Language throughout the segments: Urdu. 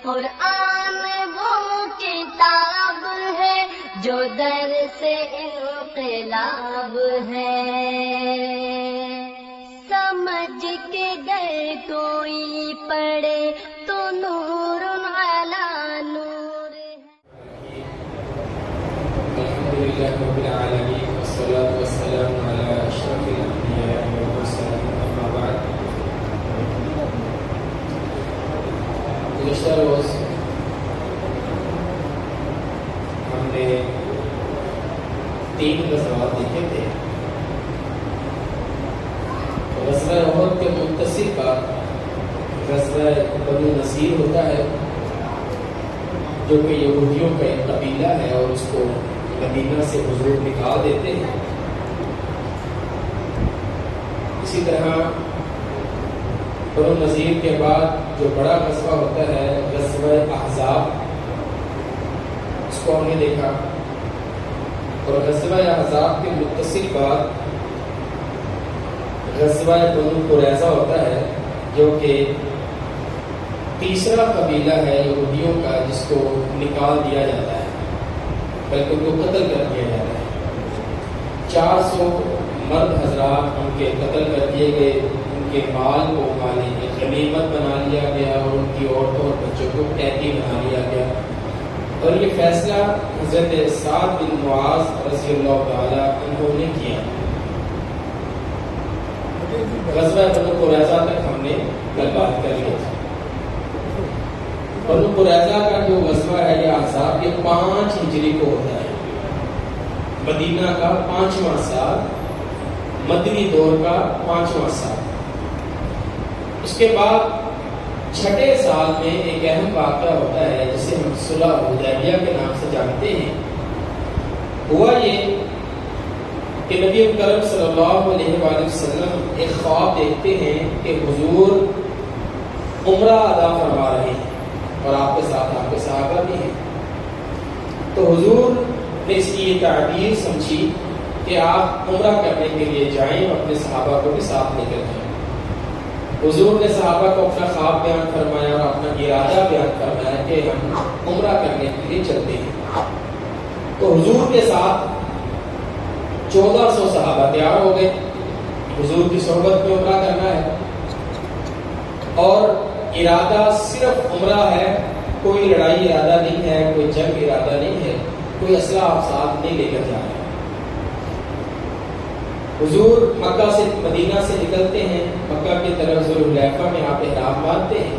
قرآن وہ کتاب ہے جو در سے انقلاب ہے، سمجھ کے گر کوئی پڑھے تو نور علی نور ہے۔ الحمدللہ رب العالمین والصلاة والسلام علی اشرف الانبیاء والمرسلین، اما بعد۔ گزشتہ روز ہم نے 3 غزوات دیکھے تھے۔ غزوہ احد کے متصل کا غزوہ بنو نذیر ہوتا ہے، جو کہ یہودیوں کا ایک قبیلہ ہے اور اس کو مدینہ سے حضور نکال دیتے ہیں۔ اسی طرح بنو نذیر کے بعد جو بڑا غزوہ ہوتا ہے غزوہ احزاب، اس کو ہم نے دیکھا، اور غزوہ احزاب کے متصل بعد غزوہ بنو قریظہ ہوتا ہے، جو کہ تیسرا قبیلہ ہے یہودیوں کا جس کو نکال دیا جاتا ہے، بلکہ ان کو قتل کر دیا جاتا ہے۔ 400 مرد حضرات ان کے قتل کر دیے گئے، ان کے مال کو غنیمت بنا لیا گیا اور ان کی عورتوں اور بچوں کو قیدی بنا لیا گیا۔ اور یہ فیصلہ حضرت سعد بن معاذ رضی اللہ تعالیٰ انہوں نے کیا۔ غزوہ بنو قریظہ تک ہم نے کل بات کر لی تھی۔ بنو قریظہ کا جو غزوہ ہے یا احزاب، یہ 5 ہجری کو ہوتا ہے، مدینہ کا 5واں سال، مدنی دور کا 5واں سال۔ اس کے بعد 6 سال میں ایک اہم واقعہ ہوتا ہے جسے ہم صلح حدیبیہ کے نام سے جانتے ہیں۔ ہوا یہ کہ نبی کرم صلی اللہ علیہ وآلہ وسلم ایک خواب دیکھتے ہیں کہ حضور عمرہ ادا فرما رہے ہیں اور آپ کے ساتھ آپ کے صحابہ بھی ہیں۔ تو حضور نے اس کی یہ تعبیر سمجھی کہ آپ عمرہ کرنے کے لیے جائیں اور اپنے صحابہ کو بھی ساتھ لے کر جائیں۔ حضور نے صحابہ کو اپنا خواب بیان فرمایا اور اپنا ارادہ بیان فرمایا کہ ہم عمرہ کرنے کے لیے چلتے ہیں۔ تو حضور کے ساتھ 1400 صحابہ تیار ہو گئے، حضور کی صحبت میں عمرہ کرنا ہے، اور ارادہ صرف عمرہ ہے، کوئی لڑائی ارادہ نہیں ہے، کوئی جنگ ارادہ نہیں ہے، کوئی اسلحہ آپ ساتھ نہیں لے کر جا رہے۔ حضور مکہ سے مدینہ سے نکلتے ہیں، مکہ کی طرف ذوالحلیفہ میں آپ احرام باندھتے ہیں۔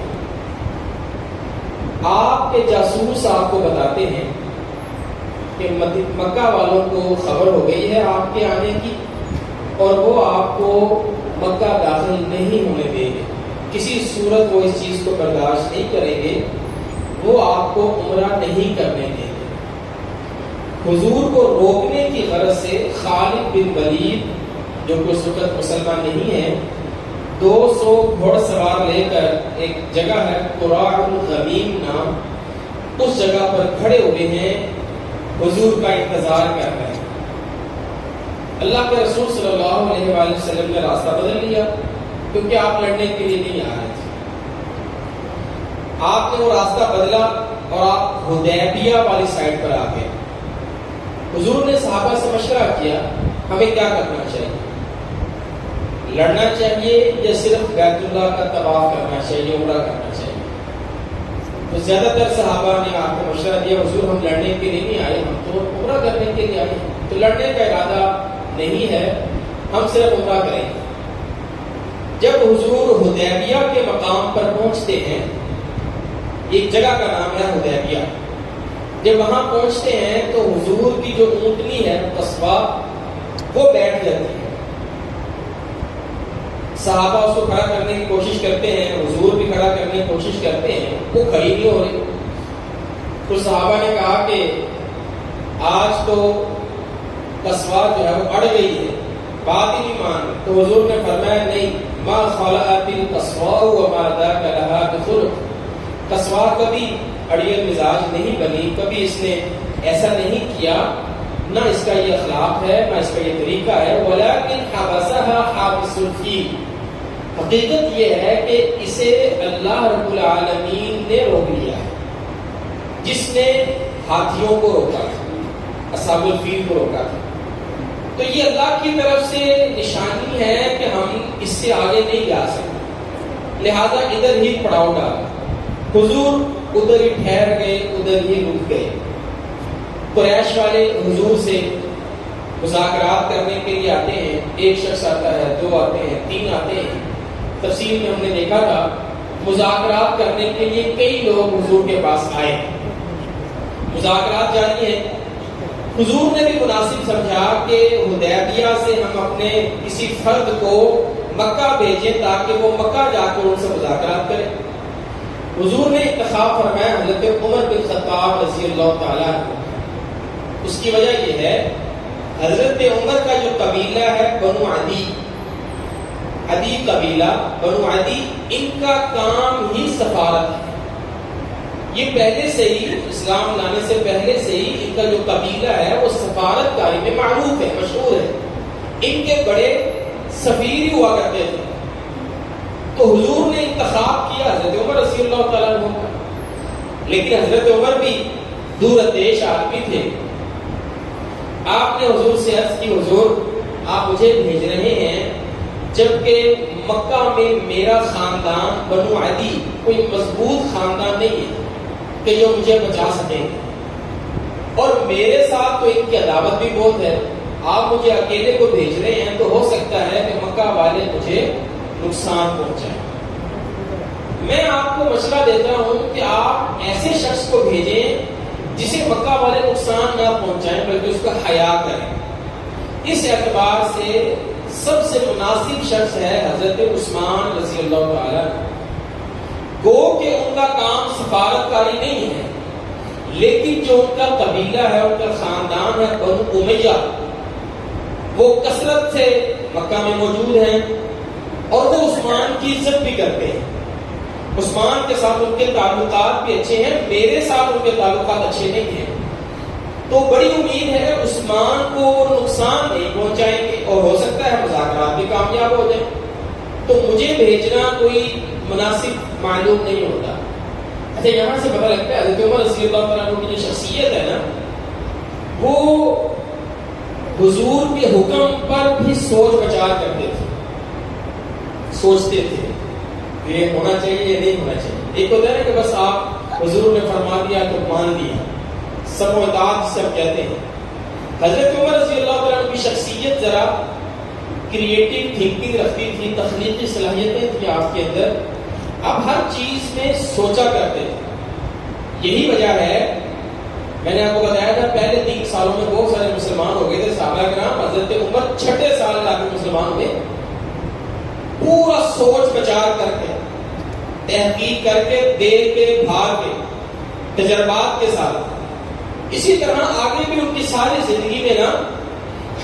آپ کے جاسوس آپ کو بتاتے ہیں کہ مکہ والوں کو خبر ہو گئی ہے آپ کے آنے کی، اور وہ آپ کو مکہ داخل نہیں ہونے دیں گے، کسی صورت وہ اس چیز کو برداشت نہیں کریں گے، وہ آپ کو عمرہ نہیں کرنے دیں گے۔ حضور کو روکنے کی غرض سے خالد بن ولید، جو کہ اس وقت مسلمان نہیں ہے، 200 گھوڑ سوار لے کر ایک جگہ ہے قراع الغمیم نام، اس جگہ پر کھڑے ہوئے ہیں، حضور کا انتظار کر رہے ہیں۔ اللہ کے رسول صلی اللہ علیہ وآلہ وسلم نے راستہ بدل لیا، کیونکہ آپ لڑنے کے لیے نہیں آ رہے تھے۔ آپ نے وہ راستہ بدلا اور آپ حدیبیہ والی سائڈ پر آ گئے۔ حضور نے صحابہ سے مشورہ کیا ہمیں کیا کرنا چاہیے، لڑنا چاہیے یا صرف بیت اللہ کا طواف کرنا چاہیے، عمرہ کرنا چاہیے؟ تو زیادہ تر صحابہ نے آپ کو مشورہ دیا حضور ہم لڑنے کے لیے نہیں آئے، ہم تو عمرہ کرنے کے لیے آئے، تو لڑنے کا ارادہ نہیں ہے، ہم صرف عمرہ کریں گے۔ جب حضور حدیبیہ کے مقام پر پہنچتے ہیں، ایک جگہ کا نام ہے حدیبیہ، جب وہاں پہنچتے ہیں تو حضور کی جو اونٹنی ہے قصبہ، وہ بیٹھ جاتی ہے۔ صحابہ اس کو کھڑا کرنے کی کوشش کرتے ہیں، حضور بھی کھڑا کرنے کی کوشش کرتے ہیں، وہ کھڑی نہیں ہو رہی۔ تو صحابہ نے کہا کہ آج تو قصبہ جو ہے وہ اڑ گئی ہے، بات ہی نہیں مان رہی۔ تو حضور نے فرمایا نہیں، ما خلعت القصواء وما ذاک لها بخلق، قصواء کبھی اڑیل مزاج نہیں بنی، کبھی اس نے ایسا نہیں کیا، نہ اس کا یہ اخلاق ہے، نہ اس کا یہ طریقہ ہے، ولیکن حبسها حابس الفیل، حقیقت یہ ہے کہ اسے اللہ رب العالمین نے روک لیا ہے، جس نے ہاتھیوں کو روکا تھا، اصحاب الفیل کو روکا تھا۔ تو یہ اللہ کی طرف سے نشانی ہے کہ ہم اس سے آگے نہیں جا سکتے، لہذا ادھر ہی پڑاؤ ڈالا۔ حضور ادھر ہی ٹھہر گئے، ادھر ہی رک گئے۔ قریش والے حضور سے مذاکرات کرنے کے لیے آتے ہیں، ایک شخص آتا ہے، دو آتے ہیں، تین آتے ہیں۔ تفسیر میں ہم نے دیکھا تھا مذاکرات کرنے کے لیے کئی لوگ حضور کے پاس آئے، مذاکرات جاری ہیں۔ حضور نے بھی مناسب سمجھا کہ حدیبیہ سے ہم اپنے کسی فرد کو مکہ بھیجیں تاکہ وہ مکہ جا کر ان سے مذاکرات کرے۔ حضور نے انتخاب فرمایا حضرت عمر بن خطاب رضی اللہ تعالیٰ عنہ۔ اس کی وجہ یہ ہے حضرت عمر کا جو قبیلہ ہے بنو عدی، عدی قبیلہ، بنو عدی، ان کا کام ہی سفارت ہے۔ یہ پہلے سے ہی اسلام لانے سے پہلے سے ہی ان کا جو قبیلہ ہے وہ سفارت کاری میں معروف ہے، مشہور ہے۔ ان کے بڑے سفیر ہوا کرتے تھے۔ تو حضور نے انتخاب کیا حضرت عمر رضی اللہ تعالیٰ عنہ کا، لیکن حضرت عمر بھی دور اندیش آدمی تھے۔ آپ نے حضور سے عرض کی حضور آپ مجھے بھیج رہے ہیں جبکہ مکہ میں میرا خاندان بنو عدی کوئی مضبوط خاندان نہیں ہے کہ جو مجھے بچا سکیں، اور میرے ساتھ تو ان کی عداوت بھی بہت ہے۔ آپ مجھے اکیلے کو بھیج رہے ہیں تو ہو سکتا ہے کہ مکہ والے مجھے نقصان پہنچائیں۔ میں آپ کو مشورہ دیتا ہوں کہ آپ ایسے شخص کو بھیجیں جسے مکہ والے نقصان نہ پہنچائیں بلکہ اس کا حیا کریں۔ اس اعتبار سے سب سے مناسب شخص ہے حضرت عثمان رضی اللہ تعالیٰ۔ گو کہ ان کا کام سفارت کاری نہیں ہے، لیکن جو ان کا قبیلہ ہے، ان کا خاندان ہے بنو امیہ، وہ کثرت سے مکہ میں موجود ہیں اور وہ عثمان کی عزت بھی کرتے ہیں۔ عثمان کے ساتھ ان کے تعلقات بھی اچھے ہیں، میرے ساتھ ان کے تعلقات اچھے نہیں ہیں، تو بڑی امید ہے عثمان کو نقصان نہیں پہنچائیں گے اور ہو سکتا ہے مذاکرات بھی کامیاب ہو جائیں۔ تو مجھے بھیجنا کوئی مناسب معلوم نہیں ہوتا۔ اچھا، یہاں سے پتہ لگتا ہے حضرت عمر رضی اللہ تعالیٰ عنہ کی جو شخصیت ہے نا، وہ حضور کے حکم پر بھی سوچ بچار کرتے تھے، سوچتے تھے یہ ہونا چاہیے یا نہیں ہونا چاہیے۔ ایک ہوتا ہے کہ بس آپ حضور نے فرما دیا تو مان لیا، سب اطاعت سے ہم کہتے ہیں۔ حضرت عمر رضی اللہ تعالیٰ عنہ کی شخصیت ذرا کریٹیو تھنکنگ رکھتی تھی، تخلیقی صلاحیتیں تھیں آپ کے اندر، اب ہر چیز میں سوچا کرتے تھے۔ یہی وجہ ہے میں نے آپ کو بتایا تھا پہلے 3 سالوں میں بہت سارے مسلمان ہو گئے تھے صحابہ کرام، حضرت عمر چھٹے سال جا کے مسلمان ہوئے، پورا سوچ بچار کر کے، تحقیق کر کے، دیکھ کے، بھاگ کے، تجربات کے ساتھ۔ اسی طرح آگے بھی ان کی ساری زندگی میں نا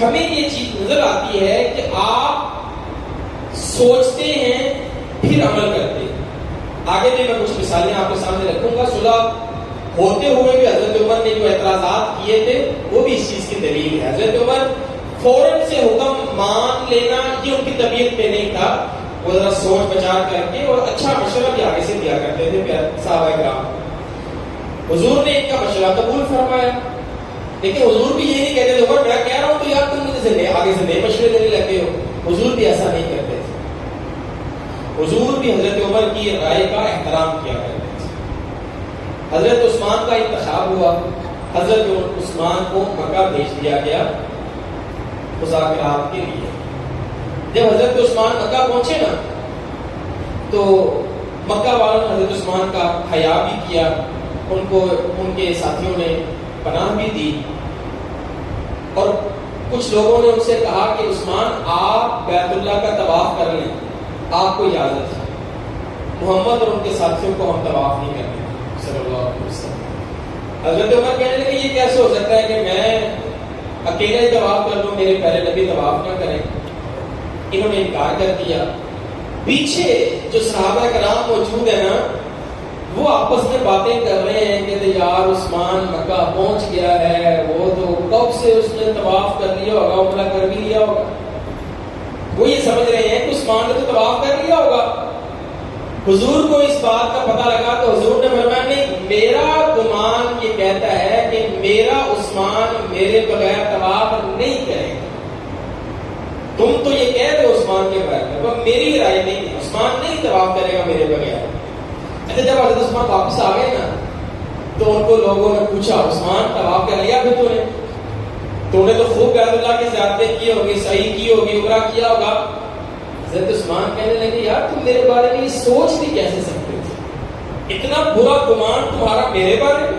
ہمیں یہ چیز نظر آتی ہے کہ آپ سوچتے ہیں پھر عمل کرتے ہیں۔ آگے بھی میں کچھ مثالیں آپ کے سامنے رکھوں گا۔ صلح ہوتے ہوئے بھی حضرت عمر نے جو اعتراضات کیے تھے وہ بھی اس چیز کی دلیل ہے۔ حضرت عمر فوراً سے حکم مان لینا یہ ان کی طبیعت میں نہیں تھا، وہ ذرا سوچ بچار کر کے اور اچھا مشورہ بھی آگے سے دیا کرتے تھے صحابہ کرام۔ حضور نے ان کا مشورہ قبول فرمایا، لیکن حضور بھی یہ نہیں کہتے تھے عمر میں کہہ رہا ہوں تو یار تم مجھے آگے سے نئے مشورے دینے لگے ہو۔ حضور بھی ایسا نہیں کرتے تھے، حضور بھی حضرت عمر کی رائے کا احترام کیا کرتے تھے۔ حضرت عثمان کا انتخاب ہوا، حضرت عثمان کو مکہ بھیج دیا گیا مذاکرات کے لیے۔ جب حضرت عثمان مکہ پہنچے نا تو مکہ والوں نے حضرت عثمان کا حیا بھی کیا، ان کو ان کے ساتھیوں نے پناہ بھی دی، اور کچھ لوگوں نے ان سے کہا کہ عثمان آپ بیت اللہ کا طواف کر لیں، آپ کو اجازت ہے، محمد اور ان کے ساتھیوں کو ہم طواف نہیں کرتے صلی اللہ علیہ وسلم۔ حضرت عمر کہنے لگے یہ کیسے ہو سکتا ہے کہ میں اکیلا ہی طواف کر لوں، میرے پہلے نبی طواف نہ کریں؟ انہوں نے انکار کر دیا۔ پیچھے جو صحابہ کرام موجود ہیں نا وہ آپس میں باتیں کر رہے ہیں کہ یار عثمان مکہ پہنچ گیا ہے، وہ تو کب سے اس نے طواف کر لیا ہوگا، عمرہ کر بھی لیا ہوگا۔ وہ یہ سمجھ رہے ہیں کہ عثمان نے تو طواف کر لیا ہوگا. حضور کو اس بات کا پتہ لگا تو حضور نے فرمایا نہیں، میرا گمان یہ کہتا ہے کہ میرا عثمان میرے بغیر طواف نہیں کرے گا. تم تو یہ کہہ رہے ہو عثمان کے بغیر، پر میری رائے نہیں ہے، عثمان نہیں طواف کرے گا میرے بغیر. اچھا جب حضرت عثمان واپس آ گئے نا تو ان کو لوگوں نے پوچھا عثمان طواف کر لیا پھر تو نے تو خوب بیت اللہ کی زیارتیں کی ہوگی، صحیح کی ہوگی، عمرہ کیا ہوگا. حضرت عثمان کہنے لگے یار تم میرے بارے میں یہ سوچ بھی کیسے سکتے تھے؟ اتنا برا گمان تمہارا میرے بارے میں؟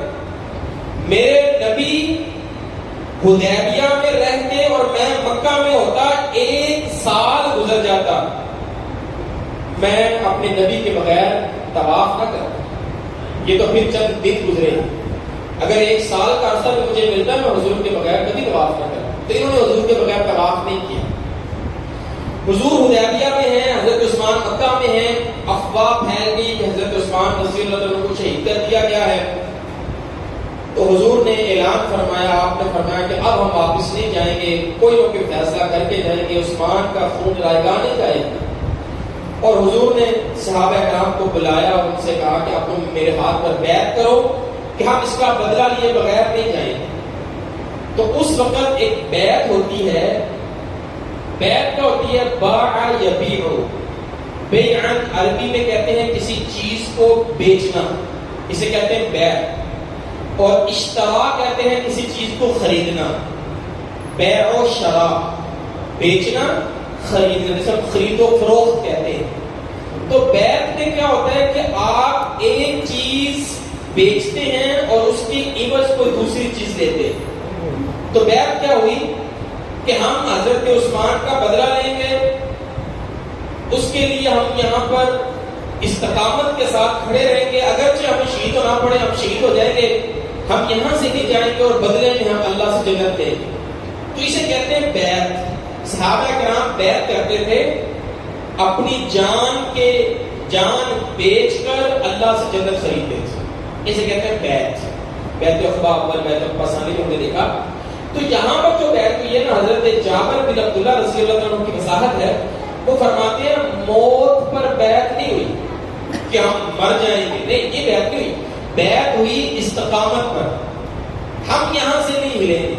میرے نبی حدیبیہ میں رہتے اور میں مکہ میں ہوتا، 1 سال گزر جاتا، میں اپنے نبی کے بغیر طواف نہ کرتا. یہ تو پھر چند دن گزرے. اگر 1 سال کا عرصہ بھی مجھے ملتا میں حضور کے بغیر کبھی طواف نہ کرتا. تو انہوں نے حضور کے بغیر طواف نہیں کیا. حضور حدیبیہ میں ہیں، حضرت عثمان مکہ میں ہیں. افواہ پھیل گئی کہ حضرت عثمان رضی اللہ عنہ کو شہید کر دیا گیا ہے. تو حضور نے اعلان فرمایا، آپ نے فرمایا کہ اب ہم واپس نہیں جائیں گے، کوئی نہ کوئی فیصلہ کر کے جائیں گے، عثمان کا خون رائگاں نہیں جائے گا. اور حضور نے صحابہ کرام کو بلایا اور ان سے کہا کہ اب تم میرے ہاتھ پر بیعت کرو کہ ہم اس کا بدلہ لیے بغیر نہیں جائیں گے. تو اس وقت ایک بیعت ہوتی ہے، بیعت کا ہوتی ہے باع یبیع. بیعن عربی میں کہتے ہیں کسی چیز کو بیچنا، اسے کہتے ہیں بیع. اور اشترا کہتے ہیں کسی چیز کو خریدنا. بیع و شرا، بیچنا خریدنا، جیسے خرید و فروخت کہتے ہیں. تو بیعت میں کیا ہوتا ہے کہ آپ ایک چیز بیچتے ہیں اور اس کی عوض کوئی دوسری چیز لیتے ہیں. تو بیعت کیا ہوئی کہ ہم حضرت عثمان کا بدلہ لیں گے، اس کے لیے ہم یہاں پر استقامت کے ساتھ کھڑے رہیں گے، اگرچہ ہمیں شہید ہونا پڑے ہم شہید ہو جائیں گے، ہم یہاں سے نہیں جائیں گے اور بدلے میں ہم اللہ سے جنت دیں گے. تو اسے کہتے ہیں بیعت. صحابہ کرام بیعت کرتے تھے، اپنی جان بیچ کر اللہ سے جنت خریدتے تھے. اسے کہتے ہیں بیعت. بیعت عقبہ اول، بیعت عقبہ ثانی ہم نے دیکھا. تو یہاں پر جو بیعت ہوئی ہے نا، حضرت جابر بن عبداللہ رضی اللہ عنہ کی وضاحت ہے. وہ فرماتے ہیں موت پر بیعت نہیں ہوئی کہ ہم مر جائیں گے، نہیں، یہ بیعت نہیں ہوئی. بیعت ہوئی استقامت پر. ہم یہاں سے نہیں ہلیں گے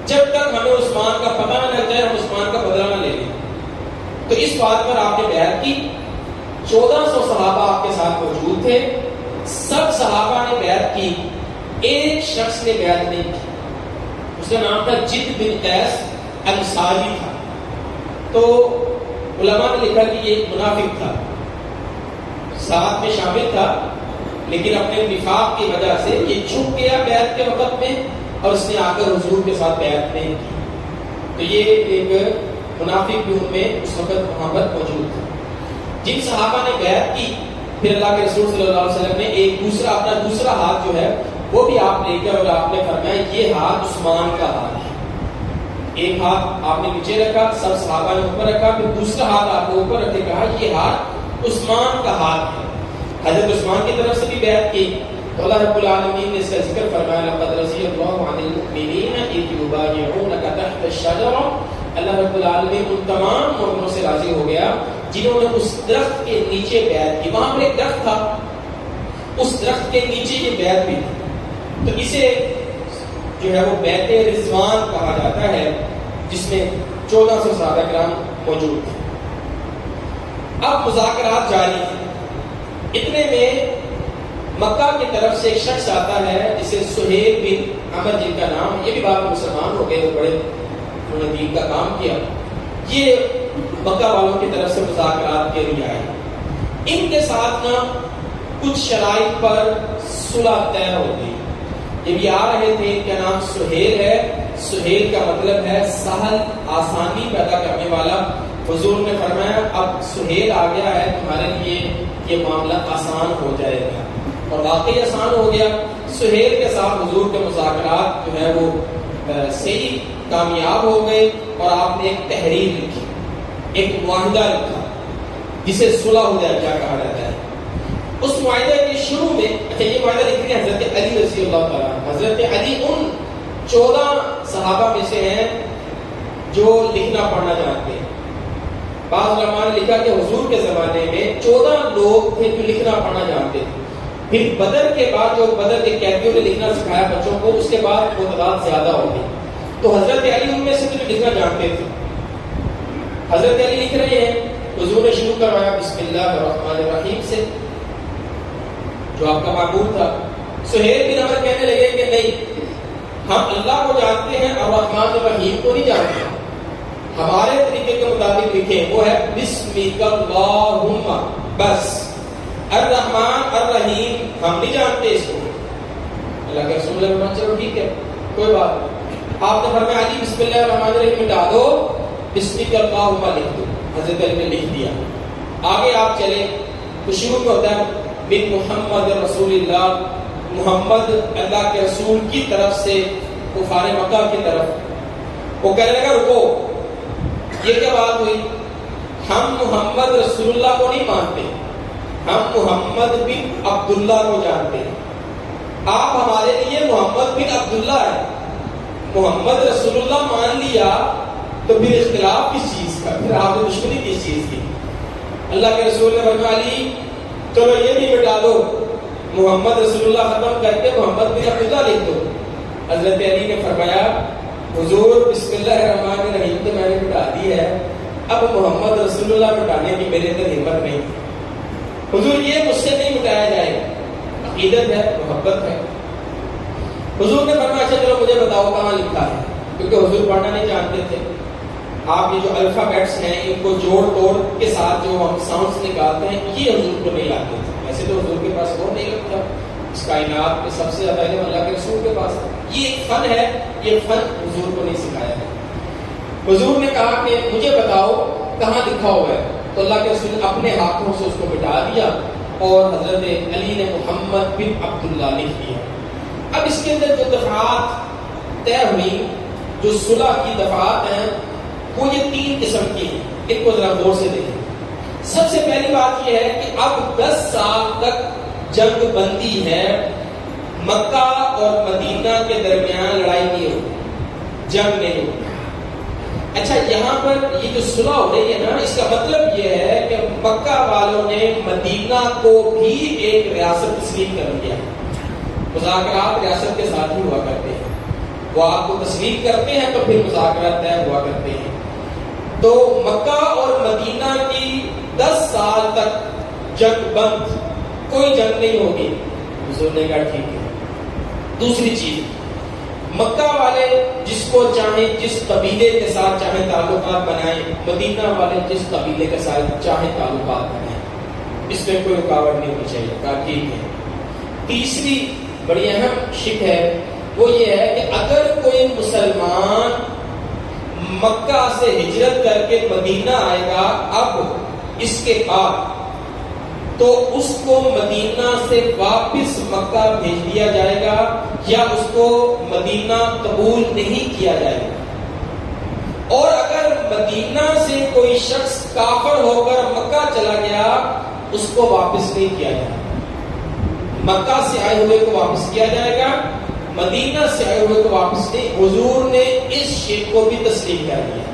جب تک ہمیں عثمان کا پتہ نہ لگ جائے، ہم عثمان کا بدلہ نہ لے لیں. تو اس بات پر آپ نے بیعت کی. 1400 صحابہ آپ کے ساتھ موجود تھے. سب صحابہ نے بیعت کی، ایک شخص نے بیعت نہیں کی. اس کا نام تھا جد بن قیس انصاری تھا. تو علماء نے لکھا کہ یہ ایک منافق تھا، ساتھ میں شامل تھا، لیکن اپنے نفاق کی وجہ سے یہ چھپ گیا بیعت کے وقت میں اور اس نے آ کر حضور کے ساتھ بیعت نہیں کی. تو یہ ایک منافق بھی ان میں اس وقت وہاں پر موجود تھا. جن صحابہ نے بیعت کی، پھر اللہ کے رسول صلی اللہ علیہ وسلم نے ایک دوسرا اپنا دوسرا ہاتھ جو ہے وہ بھی آپ لے کر اور آپ نے فرمایا یہ ہاتھ عثمان کا ہاتھ ہے. ایک ہاتھ آپ نے نیچے رکھا، سب صحابہ نے اوپر رکھا، پھر دوسرا ہاتھ آپ نے اوپر رکھے، کہا یہ ہاتھ عثمان کا ہاتھ ہے. حضرت عثمان کی طرف سے بھی بیعت کی. تو اللہ رب العالمین نے اس کا ذکر فرمایا لقد رضی اللہ عن المؤمنین اذ یبایعونک تحت الشجرہ. اللہ رب العالمین ان تمام مومنوں سے راضی ہو گیا جنہوں نے اس درخت کے نیچے بیعت کی. وہاں پر ایک درخت تھا، اس درخت کے نیچے یہ بیعت بھی تھی. تو اسے جو ہے وہ بیعت رضوان کہا جاتا ہے، جس میں 1400 صحابہ کرام موجود تھے. اب مذاکرات جاری ہیں. اتنے میں مکہ کی طرف سے ایک شخص آتا ہے جسے سہیل بن عمر جن کا نام، یہ بھی بعد میں مسلمان ہو گئے، وہ بڑے انہوں نے دین کا کام کیا. یہ مکہ والوں کی طرف سے مذاکرات کے لیے آئے. ان کے ساتھ نا کچھ شرائط پر صلح طے ہو گئی. جب یہ آ رہے تھے، ان کا نام سہیل ہے. سہیل کا مطلب ہے سہل، آسانی پیدا کرنے والا. حضور نے فرمایا اب سہیل آ گیا ہے، تمہارے لیے یہ معاملہ آسان ہو جائے گا. اور واقعی آسان ہو گیا. سہیل کے ساتھ حضور کے مذاکرات جو ہے وہ صحیح کامیاب ہو گئے اور آپ نے ایک تحریر لکھی، ایک معاہدہ لکھا جسے صلح حدیبیہ کہا جاتا ہے. اس معاہدے کے شروع میں، اچھا یہ معاہدہ لکھ رہے ہیں حضرت علی رضی اللہ تعالیٰ. حضرت علی ان 14 صحابہ میں سے ہیں جو لکھنا پڑھنا جانتے ہیں. بعض علماء نے لکھا کہ حضور کے زمانے میں 14 لوگ تھے جو لکھنا پڑھنا جانتے تھے. پھر بدر کے بعد جو بدر کے قیدیوں نے لکھنا سکھایا بچوں کو، اس کے بعد وہ تعداد زیادہ ہو گئی. تو حضرت علی ان میں سے جو لکھنا جانتے تھے. حضرت علی لکھ رہے ہیں، حضور نے شروع کروایا بسم اللہ الرحمن الرحیم سے، جو آپ کا معمول تھا. سہیل بن عمر کہنے لگے کہ نہیں، ہم اللہ کو جانتے ہیں اور الرحمن الرحیم کو نہیں جانتے، ہمارے طریقے کے مطابق لکھیں، وہ ہے بسمک اللہم بس. الرحمن الرحیم ہم نہیں جانتے اس کو. اللہ کے رسول نے فرمایا چلو ٹھیک ہے کوئی بات نہیں. آپ نے فرمایا علی بسم اللہ الرحمن الرحیم مٹا دو، بسمک اللہم لکھ دو. حضرت علی نے لکھ دیا. آگے آپ چلے تو شروع میں ہوتا ہے من محمد رسول اللہ، محمد اللہ کے رسول کی طرف سے کفار مکہ کی طرف. وہ کہنے لگا رکو، یہ کیا بات ہوئی؟ ہم محمد رسول اللہ کو نہیں مانتے، ہم محمد بن عبداللہ کو جانتے ہیں. آپ ہمارے لیے محمد بن عبداللہ ہے. محمد رسول اللہ مان لیا تو پھر اختلاف کس چیز کا؟ پھر آپ نے دشمنی کس چیز کی؟ اللہ کے رسول نے فرمایا علی چلو یہ بھی مٹا دو، محمد رسول اللہ ختم کر کے محمد بن عبداللہ لکھ دو. حضرت علی نے فرمایا حضور بسم اللہ الرحمن الرحیم تو میں نے مٹا دی ہے، اب محمد رسول اللہ مٹانے کی میرے اندر ہمت نہیں. حضور یہ مجھ سے نہیں مٹایا جائے گا، عقیدت ہے، محبت ہے. حضور نے فرمایا اچھا چلو مجھے بتاؤ کہاں لکھا ہے، کیونکہ حضور پڑھنا نہیں جانتے تھے. آپ یہ جو الفابیٹس ہیں ان کو جوڑ توڑ کے ساتھ جو ہم ساؤنڈز نکالتے ہیں یہ حضور کو نہیں آتے تھے. ایسے تو حضور کے پاس وہ نہیں لگتا، اس کائنات میں سب سے زیادہ علم اللہ کے رسول کے پاس ہے. یہ ایک فن ہے، یہ فن حضور کو نہیں سکھایا ہے. حضور نے کہا کہ مجھے بتاؤ کہاں لکھا ہوا ہے، تو اللہ کے رسول نے اپنے ہاتھوں سے اس کو مٹا دیا اور حضرت علی نے محمد بن عبداللہ لکھ دیا. اب اس کے اندر جو دفعات طے ہوئی، جو صلح کی دفعات ہیں، وہ یہ 3 قسم کی ہیں. ان کو ذرا غور سے دیکھیں. سب سے پہلی بات یہ ہے کہ اب 10 سال تک جنگ بندی ہے، مکہ اور مدینہ کے درمیان لڑائی نہیں ہوئی، جنگ نہیں ہوئی. اچھا یہاں پر یہ جو صلح ہو رہی ہے نا، اس کا مطلب یہ ہے کہ مکہ والوں نے مدینہ کو بھی ایک ریاست تسلیم کر دیا. مذاکرات ریاست کے ساتھ ہی ہوا کرتے ہیں، وہ آپ کو تسلیم کرتے ہیں تو پھر مذاکرات طے ہوا کرتے ہیں. تو مکہ اور مدینہ کی 10 سال تک جنگ بند، کوئی جنگ نہیں ہوگی. حضور نے کہا ٹھیک ہے. دوسری چیز، مکہ والے جس کو چاہیں جس قبیلے کے ساتھ چاہیں تعلقات بنائیں، مدینہ والے جس قبیلے کے ساتھ چاہیں تعلقات بنائیں، اس میں کوئی رکاوٹ نہیں ہونی چاہیے. کہا ٹھیک ہے. تیسری بڑی اہم شک ہے وہ یہ ہے کہ اگر کوئی مسلمان مکہ سے ہجرت کر کے مدینہ آئے گا اب اس کے بعد، تو اس کو مدینہ سے واپس مکہ بھیج دیا جائے گا یا اس کو مدینہ قبول نہیں کیا جائے گا. اور اگر مدینہ سے کوئی شخص کافر ہو کر مکہ چلا گیا اس کو واپس نہیں کیا جائے گا. مکہ سے آئے ہوئے کو واپس کیا جائے گا، مدینہ سے آئے ہوئے کو واپس نہیں. حضور نے اس شرک کو بھی تسلیم کر دیا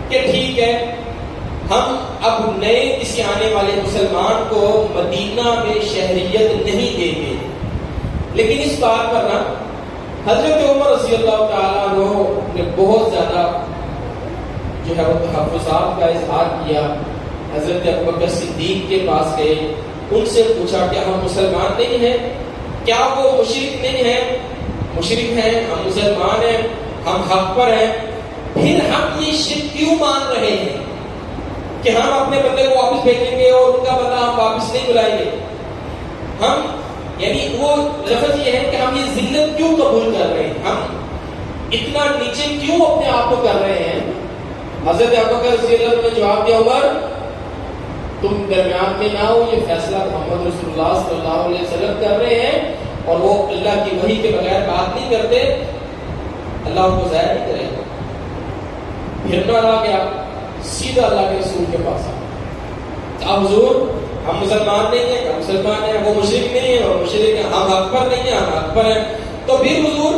کہ ٹھیک ہے ہم اب نئے کسی آنے والے مسلمان کو مدینہ میں شہریت نہیں دیں گے. لیکن اس بات پر نا حضرت عمر رضی اللہ تعالیٰ عنہ نے بہت زیادہ جو ہے وہ تحفظات کا اظہار کیا. حضرت ابوبکر صدیق کے پاس گئے، ان سے پوچھا کہ ہم مسلمان نہیں ہیں؟ کیا وہ مشرک نہیں ہیں؟ مشرک ہیں، ہم مسلمان ہیں، ہم حق پر ہیں، پھر ہم یہ شرک کیوں مان رہے ہیں کہ ہم اپنے بندے کو واپس بھیجیں گے اور ان کا بندہ ہم واپس نہیں بلائیں گے؟ ہم یعنی وہ لفظ یہ ہے کہ ہم یہ ذلت کیوں قبول کر رہے ہیں، ہم اتنا نیچے کیوں اپنے آپ کو کر رہے ہیں؟ حضرت ابوبکر رضی اللہ عنہ نے جواب دیا، عمر تم درمیان میں نہ ہو، یہ فیصلہ محمد رسول اللہ صلی اللہ علیہ وسلم کر رہے ہیں اور وہ اللہ کی وحی کے بغیر بات نہیں کرتے، اللہ ان کو ظاہر نہیں کرے گا. پھرنا آ گیا، سیدھا اللہ کے رسول کے پاس آ، حضور ہم مسلمان نہیں ہیں، ہم مسلمان ہیں، وہ مشرک نہیں ہیں، وہ مشرک ہیں، ہم حق پر نہیں ہیں، ہم حق پر ہیں. تو پھر حضور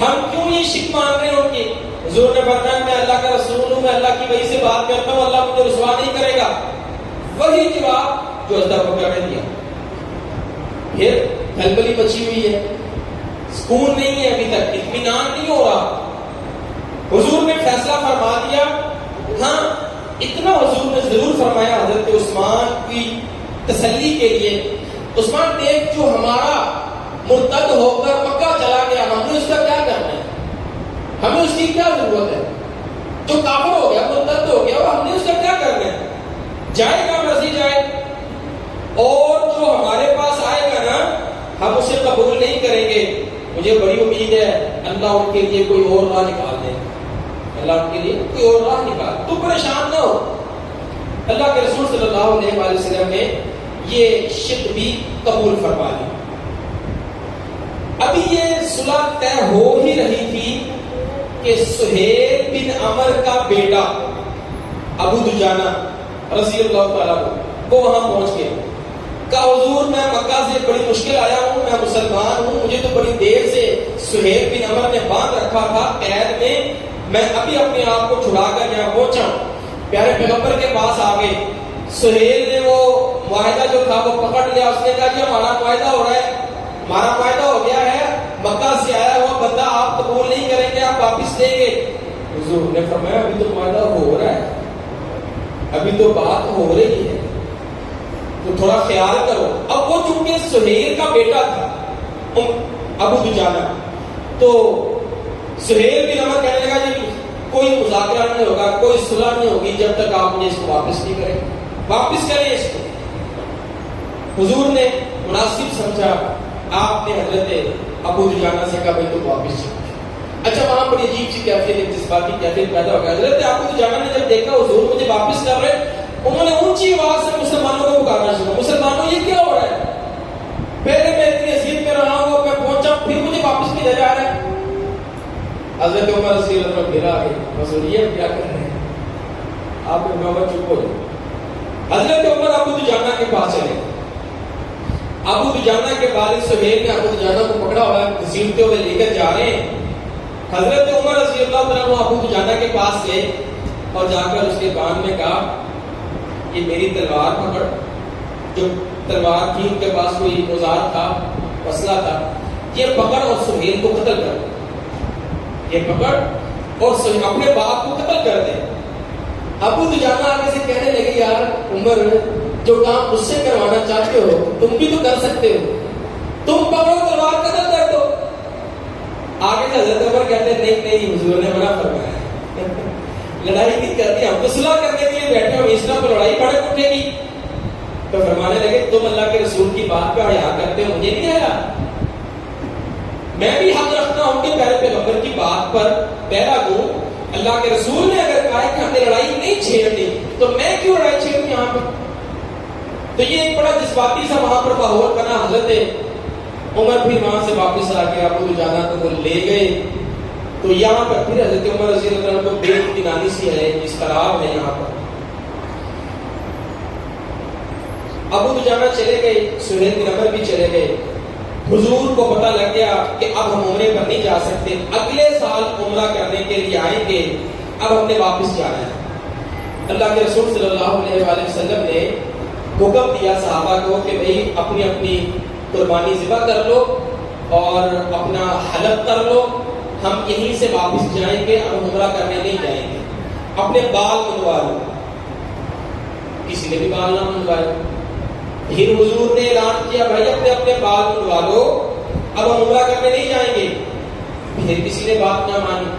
ہم کیوں یہ شرک مان رہے ہیں ان کی؟ حضور نے فرمایا میں اللہ کا رسول ہوں، میں اللہ کی وحی سے بات کرتا ہوں، اللہ مجھے رسوا نہیں کرے گا. وہی جواب جو حضرت ابوبکر نے دیا. پھر کھلبلی مچی ہوئی ہے، سکون نہیں ہے، ابھی تک اطمینان نہیں ہو رہا. حضور نے فیصلہ فرما دیا. ہاں اتنا حضور نے ضرور فرمایا حضرت عثمان کی تسلی کے لیے، عثمان دیکھ جو ہمارا مرتد ہو کر مکہ چلا گیا، ہم نے اس کا کیا کرنا ہے؟ ہمیں اس کی کیا ضرورت ہے؟ جو کافر ہو گیا، مرتد ہو گیا، اور ہم نے اس کا کیا کرنا ہے؟ جائے گا مرضی جائے، اور جو ہمارے پاس آئے گا نا ہم اسے قبول نہیں کریں گے. مجھے بڑی امید ہے اللہ ان کے لیے کوئی اور راہ نکال دے، اللہ ان کے لیے کوئی اور راہ نکال. تو پریشان نہ ہو. اللہ کے رسول صلی اللہ علیہ وآلہ وسلم نے یہ شرط بھی قبول فرما لی. ابھی یہ صلح طے ہو ہی رہی تھی کہ سہیل بن عمر کا بیٹا ابو دجانہ رضی اللہ تعالیٰ وہ وہاں پہنچ گیا. کہا حضور میں مکہ سے بڑی مشکل آیا ہوں، میں مسلمان ہوں، مجھے تو بڑی دیر سے سہیل بن عمر نے باندھ رکھا تھا قید میں، میں ابھی اپنے آپ کو چھڑا کر یہاں پہنچا ہوں. پیارے پیغمبر کے پاس آ گئے. سہیل نے وہ معاہدہ جو تھا وہ پکڑ لیا. اس نے کہا جی ہمارا معاہدہ ہو رہا ہے، ہمارا معاہدہ ہو گیا ہے، مکہ سے آیا ہوا بندہ آپ قبول نہیں کریں گے، آپ واپس لیں گے. حضور نے فرمایا ابھی تو معاہدہ ہو رہا ہے، ابھی تو بات ہو رہی ہے، تو تھوڑا خیال کرو. اب وہ چونکہ سہیل کا بیٹا تھا ابو دجانہ، تو سہیل بن عمر کہنے لگا جی کوئی مذاکرہ نہیں ہوگا، کوئی صلح نہیں ہوگی جب تک آپ نے اس کو واپس نہیں کریں. واپس کریں اس کو. حضور نے مناسب سمجھا. آپ نے حضرت ابو دجانہ سے کہا بھائی تو واپس چلو. اچھا وہاں بڑی عجیب سی کیفیت، ایک جذباتی کیفیت پیدا ہو گیا. حضرت ابو دجانہ نے جب دیکھا حضور مجھے واپس کر رہے، انہوں نے اونچی آواز سے مسلمانوں کو پکارنا شروع. مسلمانوں یہ کیا ہو رہا ہے؟ پہلے میں اتنی عزیت میں رہا ہوں، میں پہنچا پھر مجھے واپس بھیجا جا رہا ہے. حضرت عمر رضی اللہ عنہ گھرا گئے. مسئلہ کیا کر رہے ہیں آپ؟ عمر چپ ہو جائے. حضرت عمر ابو دجانہ کے پاس چلے. ابو دجانہ کے والد سہیل نے ابو دجانہ کو پکڑا ہوا ہے، گھسیٹتے ہوئے لے کر جا رہے ہیں. حضرت عمر رضی اللہ عنہ ابو دجانہ کے پاس گئے اور جا کر اس کے کان میں کہا یہ میری تلوار پکڑ. جو تلوار تھی ان کے پاس کوئی اوزار تھا، وسلہ تھا، یہ پکڑ اور سہیل کو قتل کر. یہ پکڑ اور اپنے باپ کو قتل کر دے. ابو دجانہ آگے سے کہنے لگے یار عمر جو کام مجھ سے کروانا چاہتے ہو تم بھی تو کر سکتے ہو، تم پکڑو تلوار قتل کر دو. آگے سے حضرت عمر کہتے نہیں نہیں حضور نے منع فرمایا لڑائی نہیں کرنی، ہم تو صلح کرنے کے لیے بیٹھے ہو، اس طرح تو لڑائی بڑھے اٹھے گی. تو فرمانے لگے تم اللہ کے رسول کی بات پہ حیا کرتے ہو، مجھے نہیں آیا. میں بھی حق رکھتا ہوں کہ پیارے پیغمبر کی بات پر پہلا دوں. اللہ کے رسول نے اگر کہا کہ ہم نے لڑائی نہیں چھیڑنی تو میں کیوں لڑائی چھیڑوں یہاں پر؟ تو یہ ایک بڑا جذباتی سا وہاں پر ماحول بنا. حضرت عمر پھر وہاں سے واپس آ کے ابو دجانہ کو لے گئے. تو یہاں پر پھر حضرت عمر رضی اللہ عنہ کو بے اطمینانی سی ہے، اس طرح ہے. یہاں پر ابو دجانہ چلے گئے، سہیل بن عمر بھی چلے گئے. حضور کو پتہ لگ گیا کہ اب ہم عمرے پر نہیں جا سکتے، اگلے سال عمرہ کرنے کے لیے آئیں گے، اب ہم نے واپس جانا ہے. اللہ کے رسول صلی اللہ علیہ وآلہ وسلم نے حکم دیا صحابہ کو کہ بھئی اپنی اپنی قربانی ذبح کر لو اور اپنا حلق کر لو، ہم یہیں سے واپس جائیں گے، اب عمرہ کرنے نہیں جائیں گے. اپنے بال منڈوا لو. کسی نے بھی بال نہ منڈوائے. پھر حضور نے اعلان کیا بھائی اپنے اپنے بال منڈوا لو، اب ہم عمرہ کرنے نہیں جائیں گے. پھر کسی نے بات نہ مانی.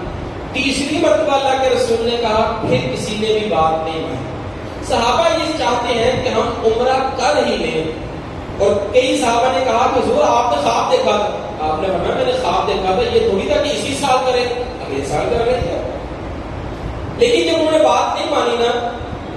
تیسری مرتبہ اللہ کے رسول نے کہا، پھر کسی نے بھی بات نہیں مانی. صحابہ یہ چاہتے ہیں کہ ہم عمرہ کر ہی لیں. اور کئی صحابہ نے کہا کہ حضور آپ نے خواب دیکھا تھا. آپ نے فرمایا میں نے خواب دیکھا تھا، یہ تھوڑی تھا کہ اسی سال کریں، اگلے سال کر رہے تھے. لیکن جب انہوں نے بات نہیں مانی نا،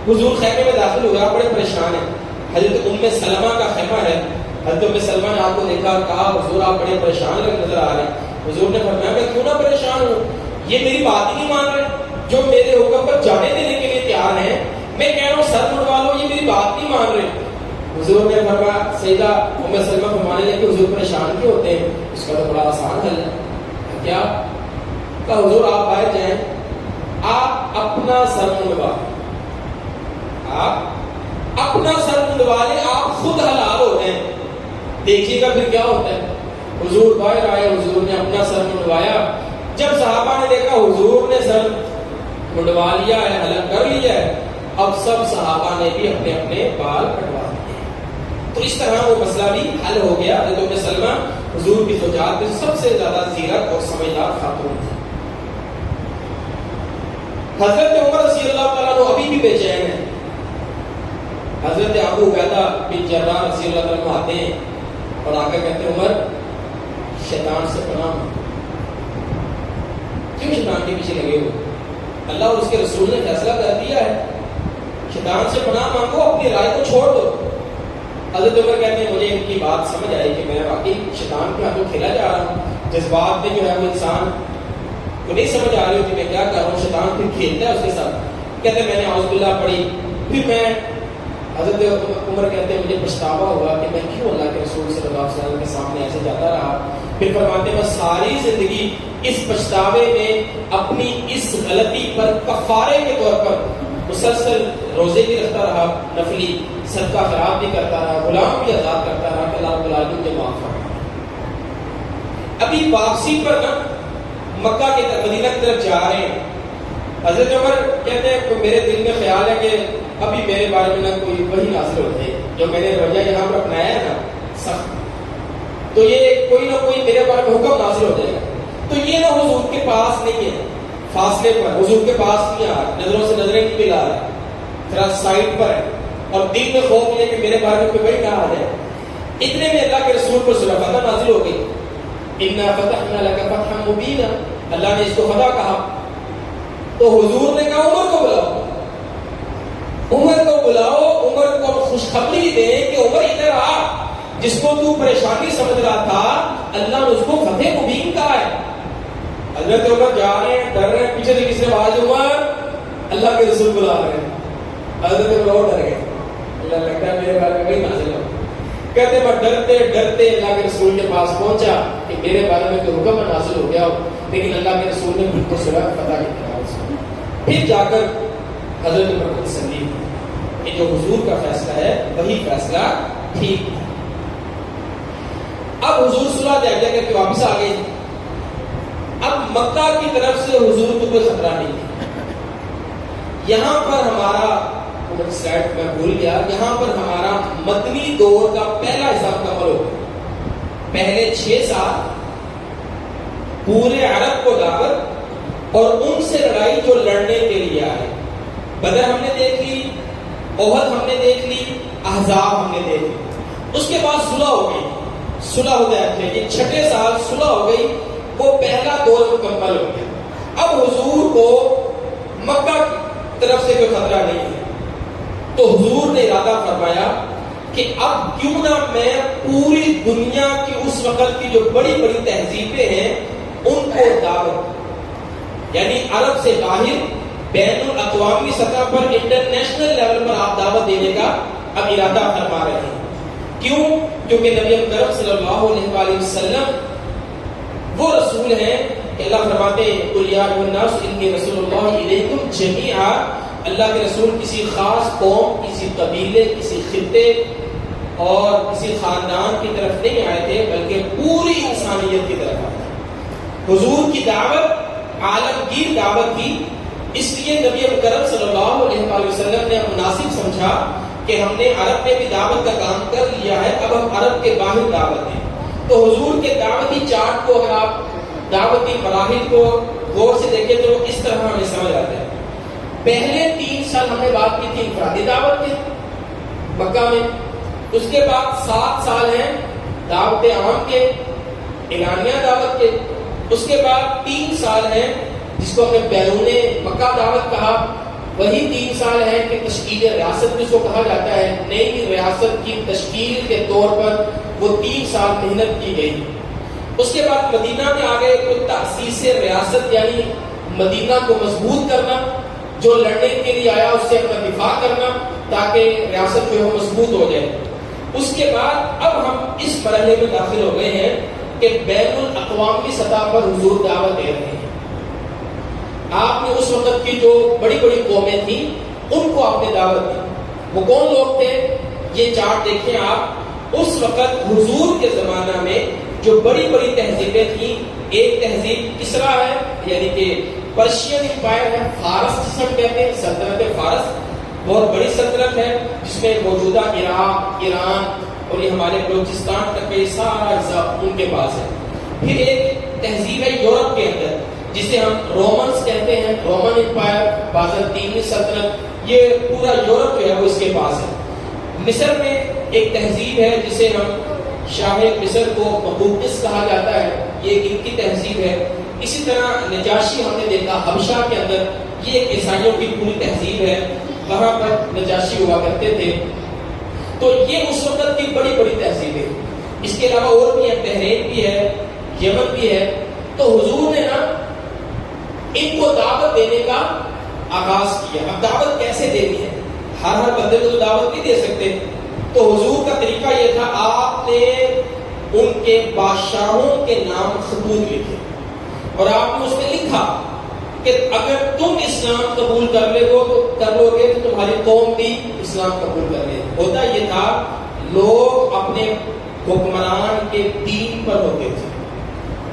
حضور خیمے میں داخل ہو گیا، بڑے پریشان ہیں. حضرت ام سلمہ کا خیمہ ہے. حضرت ام سلمہ نے آپ کو دیکھا اور کہا حضور آپ بڑے پریشان نظر آ رہے ہیں. حضور نے فرمایا میں کیوں نہ پریشان ہوں، یہ میری بات ہی نہیں مان رہے، جو میرے حکم پر جانے دینے کے لیے تیار ہیں. میں کہہ رہا ہوں سر منڈوا لو، یہ میری بات نہیں مان رہے. حضور نے فرمایا سیدہ ام سلمہ فرمانے لگے کہ حضور پریشان کیوں ہوتے ہیں؟ اس کا تو بڑا آسان حل ہے. کیا؟ کہا حضور آپ باہر جائیں، آپ اپنا سر منڈوا لیں، آپ اپنا سر منڈوا لیں، آپ خود حلال ہو جائیں، دیکھیے گا پھر کیا ہوتا ہے۔ حضور باہر آئے، حضور نے اپنا سر منڈوایا، جب صحابہ نے دیکھا حضور نے سر منڈوا لیا ہے، حلق کر لیا ہے، اب سب صحابہ نے بھی اپنے اپنے بال کٹوا دیے۔ تو اس طرح وہ مسئلہ بھی حل ہو گیا۔ حضرت ام سلمہ حضور کی زوجات میں سب سے زیادہ زیرک اور سمجھدار خاتون تھی۔ حضرت عمر رضی اللہ تعالیٰ عنہ ابھی بھی بے چین ہے۔ حضرت ابو عبیدہ بن جراح رضی اللہ تعالیٰ عنہ آتے ہیں اور آ کر کہتے ہیں عمر شیطان سے پناہ مانگو۔ کیوں شیطان کے پیچھے لگے ہو؟ اللہ اور اس کے رسول نے فیصلہ کر دیا ہے، شیطان سے پناہ مانگو، اپنی رائے کو چھوڑ دو۔ حضرت عمر کہتے ہیں مجھے ان کی بات سمجھ آئی کہ میں واقعی شیطان کے ہاتھوں کھیلا جا رہا ہوں، جذبات میں جو ہے وہ انسان کو نہیں سمجھ آ رہی ہوتی میں کیا کر رہا ہوں، شیطان پھر کھیلتا ہے اس کے ساتھ۔ کہتے ہیں میں نے اعوذ باللہ پڑھی، پھر میں حضرت عمر کہتے ہیں مجھے پچھتاوا ہوا کہ میں کیوں اللہ کے رسول صلی اللہ علیہ وسلم کے سامنے ایسے جاتا رہا۔ پھر فرماتے ہیں میں ساری زندگی اس پچھتاوے میں اپنی اس غلطی پر کفارے کے طور پر مسلسل روزے بھی رکھتا رہا، نفلی صدقہ خیرات بھی کرتا رہا، غلام بھی آزاد کرتا رہا کہ اللہ رب العالمین مجھے معاف فرمائے۔ ابھی واپسی پر نا مکہ کی طرف مدینہ کی طرف جا رہے ہیں۔ حضرت عمر کہتے ہیں کہ میرے دل میں خیال ہے کہ ابھی میرے بارے میں نہ کوئی وحی نازل ہو جائے، جو میں نے رویہ یہاں پر اپنایا ہے نا سخت، تو یہ کوئی نہ کوئی میرے بارے میں حکم نازل ہو جائے گا۔ تو یہ نہ حضور کے پاس نہیں ہے، فاصلے پر حضور کے پاس نہیں آ رہا، نظروں سے نظریں نہیں ملا رہا، ذرا سائڈ پر ہے اور دل میں خوف ہے کہ میرے بارے میں کوئی وحی نہ آ جائے۔ اتنے میں اللہ کے رسول پر سورہ فتح نازل ہو گئی، اِنَّا فَتَحْنَا لَكَ فَتْحًا مُبِينًا، اللہ نے اس کو فتح کہا۔ تو حضور نے کہا عمر کو بلاؤ، عمر کو بلاؤ، عمر کو خوشخبری دیں کہ عمر ادھر آ، جس کو تو پریشانی سمجھ رہا تھا اللہ نے اس کو فتح مبین کہا ہے۔ حضرت عمر جا رہے ہیں، ڈر رہے ہیں، پیچھے سے کسی نے آواز عمر، اللہ کے رسول بلا رہے ہیں۔ حضرت عمر اور ڈر گئے، اللہ لگتا ہے میرے بارے میں وہی نازل ہو۔ کہتے میں ڈرتے ڈرتے اللہ کے رسول کے پاس پہنچا کہ میرے بارے میں کوئی حکم نازل ہو گیا ہو، لیکن اللہ کے رسول نے مجھ کو سورہ فتح کی تلاوت سنی۔ پھر جا کر حضرت عمر کو تسلی دی کہ جو حضور کا فیصلہ ہے وہی فیصلہ ٹھیک ہے۔ اب حضور صلح حدیبیہ کر کے واپس آ گئے۔ اب مکہ کی طرف سے حضور کو کوئی خطرہ نہیں ہے۔ یہاں پر ہمارا سلائڈ میں بھول گیا، یہاں پر ہمارا مدنی دور کا پہلا حصہ مکمل ہو گیا۔ پہلے 6 سال پورے عرب کو دعوت اور ان سے لڑائی جو لڑنے کے لیے آئے۔ بدر ہم نے دیکھ لی، احد ہم نے دیکھ لی، احزاب ہم نے دیکھ لی۔ اس کے بعد صلح ہو گئی، صلح حدیبیہ، یہ 6 سال صلح ہو گئی، وہ پہلا دور مکمل ہو گیا۔ اب حضور کو مکہ کی طرف سے کوئی خطرہ نہیں ہے، تو حضور نے ارادہ فرمایا کہ اب کیوں نہ میں پوری دنیا کی اس وقت کی جو بڑی بڑی تہذیبیں ہیں ان کو دعوت، یعنی عرب سے باہر بین الاقوامی سطح پر انٹرنیشنل لیول پر آپ دعوت دینے کا اب ارادہ فرما رہے ہیں۔ کیوں؟ کیونکہ نبی کریم صلی اللہ علیہ وآلہ وسلم وہ رسول ہیں کہ اللہ فرماتے ہیں قُلْ يَا أَيُّهَا النَّاسُ إِنِّي رَسُولُ اللَّهِ إِلَيْكُمْ جَمِيعًا، اللہ کے رسول کسی خاص قوم، کسی قبیلے، کسی خطے اور کسی خاندان کی طرف نہیں آئے تھے، بلکہ پوری انسانیت کی طرف آئے تھے۔ حضور کی دعوت عالمگیر دعوت تھی، اس لیے نبی کریم صلی اللہ علیہ وآلہ وسلم نے مناسب سمجھا کہ ہم نے عرب میں بھی دعوت کا کام کر لیا ہے، اب ہم عرب کے باہر دعوت دیں۔ تو حضور کے دعوتی چارٹ کو اگر آپ دعوتی مراحل کو غور سے دیکھیں تو اس طرح ہمیں سمجھ آتا ہے۔ پہلے 3 سال ہم نے بات کی تھی انفرادی دعوت کے مکہ میں، اس کے بعد 7 سال ہیں دعوت عام کے، اعلانیہ دعوت کے، اس کے بعد 3 سال ہیں جس کو ہم نے بیرون مکہ دعوت کہا، وہی 3 سال ہے کہ تشکیل ریاست جس کو کہا جاتا ہے، نئی ریاست کی تشکیل کے طور پر وہ 3 سال محنت کی گئی۔ اس کے بعد مدینہ میں آگے تو تأسیس ریاست، یعنی مدینہ کو مضبوط کرنا، جو لڑنے کے لیے آیا اس سے اپنا دفاع کرنا تاکہ ریاست جو ہے مضبوط ہو جائے۔ اس کے بعد اب ہم اس مرحلے میں داخل ہو گئے ہیں کہ بین الاقوامی سطح پر حضور دعوت دے رہے ہیں۔ آپ نے اس وقت کی جو بڑی بڑی قومیں تھیں ان کو آپ نے دعوت دی. وہ کون لوگ تھے؟ یہ چارٹ دیکھیں آپ. اس وقت حضور کے زمانہ میں جو بڑی بڑی تہذیبیں تھیں، ایک تہذیب کسرا ہے، یعنی کہ پرشین امپائر ہے، فارس جسے ہم کہتے ہیں، سلطنت فارس بہت بڑی سلطنت ہے جس میں موجودہ عراق، ایران اور یہ ہمارے بلوچستان تک کا سارا حصہ ان کے پاس ہے. پھر ایک تہذیب ہے یورپ کے اندر جسے ہم رومنس کہتے ہیں، رومن امپائر، بازنطینی سلطنت، یہ پورا یورپ جو ہے وہ اس کے پاس ہے. مصر میں ایک تہذیب ہے جسے ہم شاہ مصر کو مقوقس کہا جاتا ہے، یہ ان کی تہذیب ہے. اسی طرح نجاشی ہم نے دیکھا حبشہ کے اندر، یہ ایک عیسائیوں کی پوری تہذیب ہے، وہاں پر نجاشی ہوا کرتے تھے. تو یہ اس وقت کی بڑی بڑی تہذیب ہے. اس کے علاوہ اور بھی ہے، بحرین بھی ہے، یمن بھی ہے. تو حضور نے نا ان کو دعوت دینے کا آغاز کیا. اب دعوت کیسے دینی ہے؟ ہر بندے کو تو دعوت نہیں دے سکتے. تو حضور کا طریقہ یہ تھا، آپ نے ان کے بادشاہوں کے نام خطوط لکھے اور آپ نے اس میں لکھا کہ اگر تم اسلام قبول کر لو گے تو تمہاری قوم بھی اسلام قبول کر لے. ہوتا یہ تھا لوگ اپنے حکمران کے دین پر ہوتے تھے.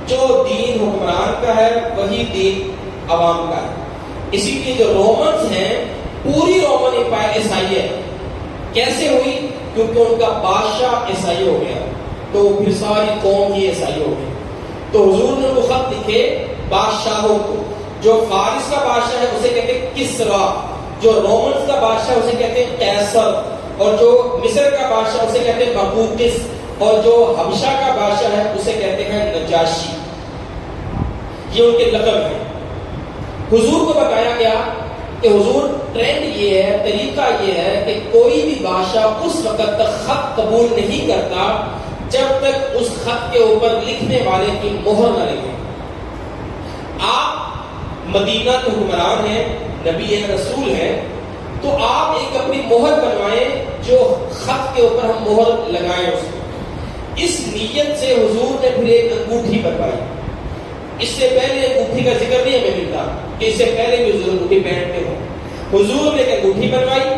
جو دین حکمران کا ہے وہی دین عوام کا ہے. اسی لیے جو رومنز ہیں، پوری رومن امپائر عیسائی ہے. کیسے ہوئی؟ کیونکہ ان کا بادشاہ عیسائی ہو گیا تو پھر ساری قوم ہی عیسائی ہو گئی. تو حضور نے وہ خط لکھے بادشاہوں کو. جو فارس کا بادشاہ ہے اسے کہتے ہیں کسرا، جو رومنز کا بادشاہ اسے کہتے ہیں قیصر، اور جو مصر کا بادشاہ اسے کہتے ہیں مقوقس، اور جو حبشہ کا بادشاہ ہے اسے کہتے ہیں نجاشی. یہ ان کے لقب ہیں. حضور کو بتایا گیا کہ حضور ٹرینڈ یہ ہے، طریقہ یہ ہے کہ کوئی بھی بادشاہ اس وقت تک خط قبول نہیں کرتا جب تک اس خط کے اوپر لکھنے والے کی مہر نہ لگے. آپ مدینہ کے حکمران ہیں، نبی ہیں، رسول ہیں، تو آپ ایک اپنی مہر بنوائیں جو خط کے اوپر ہم مہر لگائیں. اس نیت سے حضور نے پھر ایک انگوٹھی بنوائی. اس سے پہلے انگوٹھی کا ذکر نہیں ہمیں ملتا کہ اس سے پہلے بھی حضور انگوٹھی پہنتے ہو. حضور نے ایک انگوٹھی بنوائی،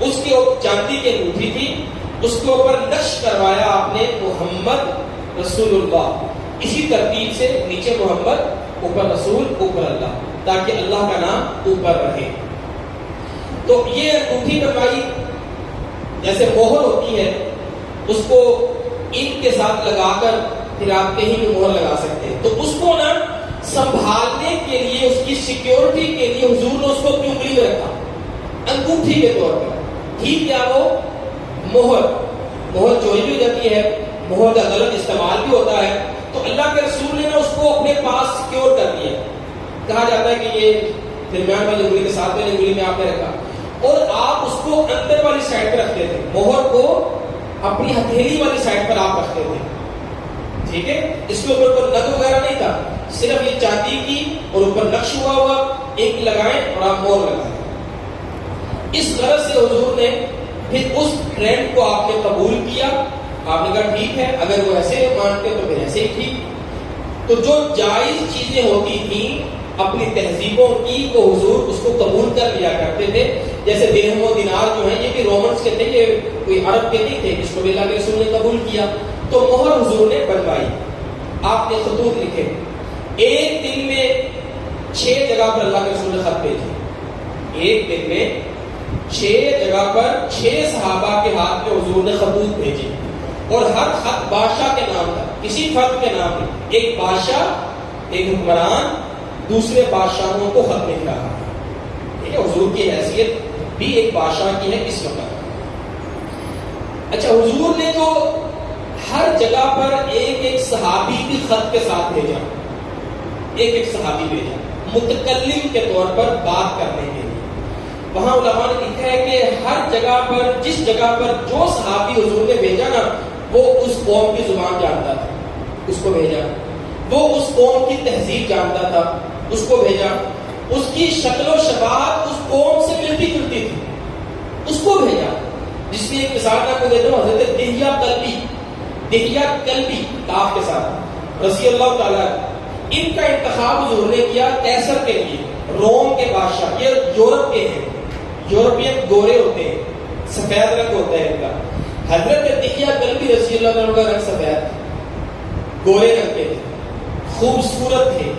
اس کے اوپر چاندی کی انگوٹھی تھی، اس کے اوپر نقش کروایا آپ نے محمد رسول اللہ. اسی ترتیب سے نیچے محمد، اوپر رسول، اوپر اللہ، تاکہ اللہ کا نام اوپر رہے. تو یہ انگوٹھی بنوائی، جیسے مہر ہوتی ہے اس کو ان کے ساتھ لگا کر پھر آپ کہیں بھی مہر لگا سکتے ہیں. تو اس کو نا سنبھالنے کے لیے، اس کی سیکیورٹی کے لیے حضور نے اس کو اپنی انگلی میں رکھا انگوٹھی کے طور پر. ٹھیک کیا وہ مہر چوری بھی ہو جاتی ہے، مہر کا غلط استعمال بھی ہوتا ہے. تو اللہ کے رسول نے اس کو اپنے پاس سیکیور کر دیا. کہا جاتا ہے کہ یہ درمیان والی انگلی کے ساتھ والی انگلی میں آپ نے رکھا اور آپ اس کو اندر والی سائڈ پہ رکھتے تھے. مہر کو اپنی ہتھیلی والی سائڈ پر آپ رکھتے تھے. ٹھیک ہے، اس کے اوپر کوئی نگ وغیرہ نہیں تھا، صرف یہ چاندی کی اور اوپر نقش ہوا ایک لگائیں اور آپ مہر لگائیں. اس غرض سے حضور نے پھر اس ٹرینڈ کو آپ نے قبول کیا. آپ نے کہا ٹھیک ہے، اگر وہ ایسے مانتے تو پھر ایسے ہی ٹھیک. تو جو جائز چیزیں ہوتی تھیں اپنی تہذیبوں کی، تو حضور اس کو قبول کر لیا کرتے تھے. جیسے درہم و دینار جو ہیں، یہ بھی رومنس کے تھے، یہ کوئی عرب کے نہیں تھے، جس کو اللہ کے رسول نے قبول کیا. تو مہر حضور نے بنوائی، آپ نے خطوط لکھے. ایک دن میں 6 جگہ پر اللہ کے رسول نے خط بھیجے. ایک دن میں 6 جگہ پر 6 صحابہ کے ہاتھ میں حضور نے خطوط بھیجے اور ہر خط بادشاہ کے نام تھا، کسی فرد کے نام نہیں. ایک بادشاہ، ایک حکمران دوسرے بادشاہوں کو خط لکھ رہا ہے. ٹھیک ہے، حضور کی حیثیت بھی ایک بادشاہ کی ہے اس وقت. اچھا، حضور نے تو ہر جگہ پر ایک صحابی بھی خط کے ساتھ بھیجا، ایک صحابی بھیجا متکلم کے طور پر بات کرنے کے لیے. وہاں علماء نے لکھا ہے کہ ہر جگہ پر، جس جگہ پر جو صحابی حضور نے بھیجا نا، وہ اس قوم کی زبان جانتا تھا، اس کو بھیجا. وہ اس قوم کی تہذیب جانتا تھا، اس کو بھیجا. اس کی شکل و شباہت اس قوم سے ملتی جلتی تھی، اس کو بھیجا. جس کی ایک مثال میں آپ کو دیتا ہوں، حضرت دہیہ کلبی کاف کے ساتھ رضی اللہ تعالیٰ، ان کا انتخاب حضور نے کیا قیصر کے لیے. روم کے بادشاہ، یہ یورپ کے ہیں، یورپین گورے ہوتے ہیں، سفید رنگ ہوتا ہے ان کا. حضرت دحیہ کلبی رضی اللہ عنہ کا رنگ سفید، گورے رنگ کے تھے، خوبصورت تھے.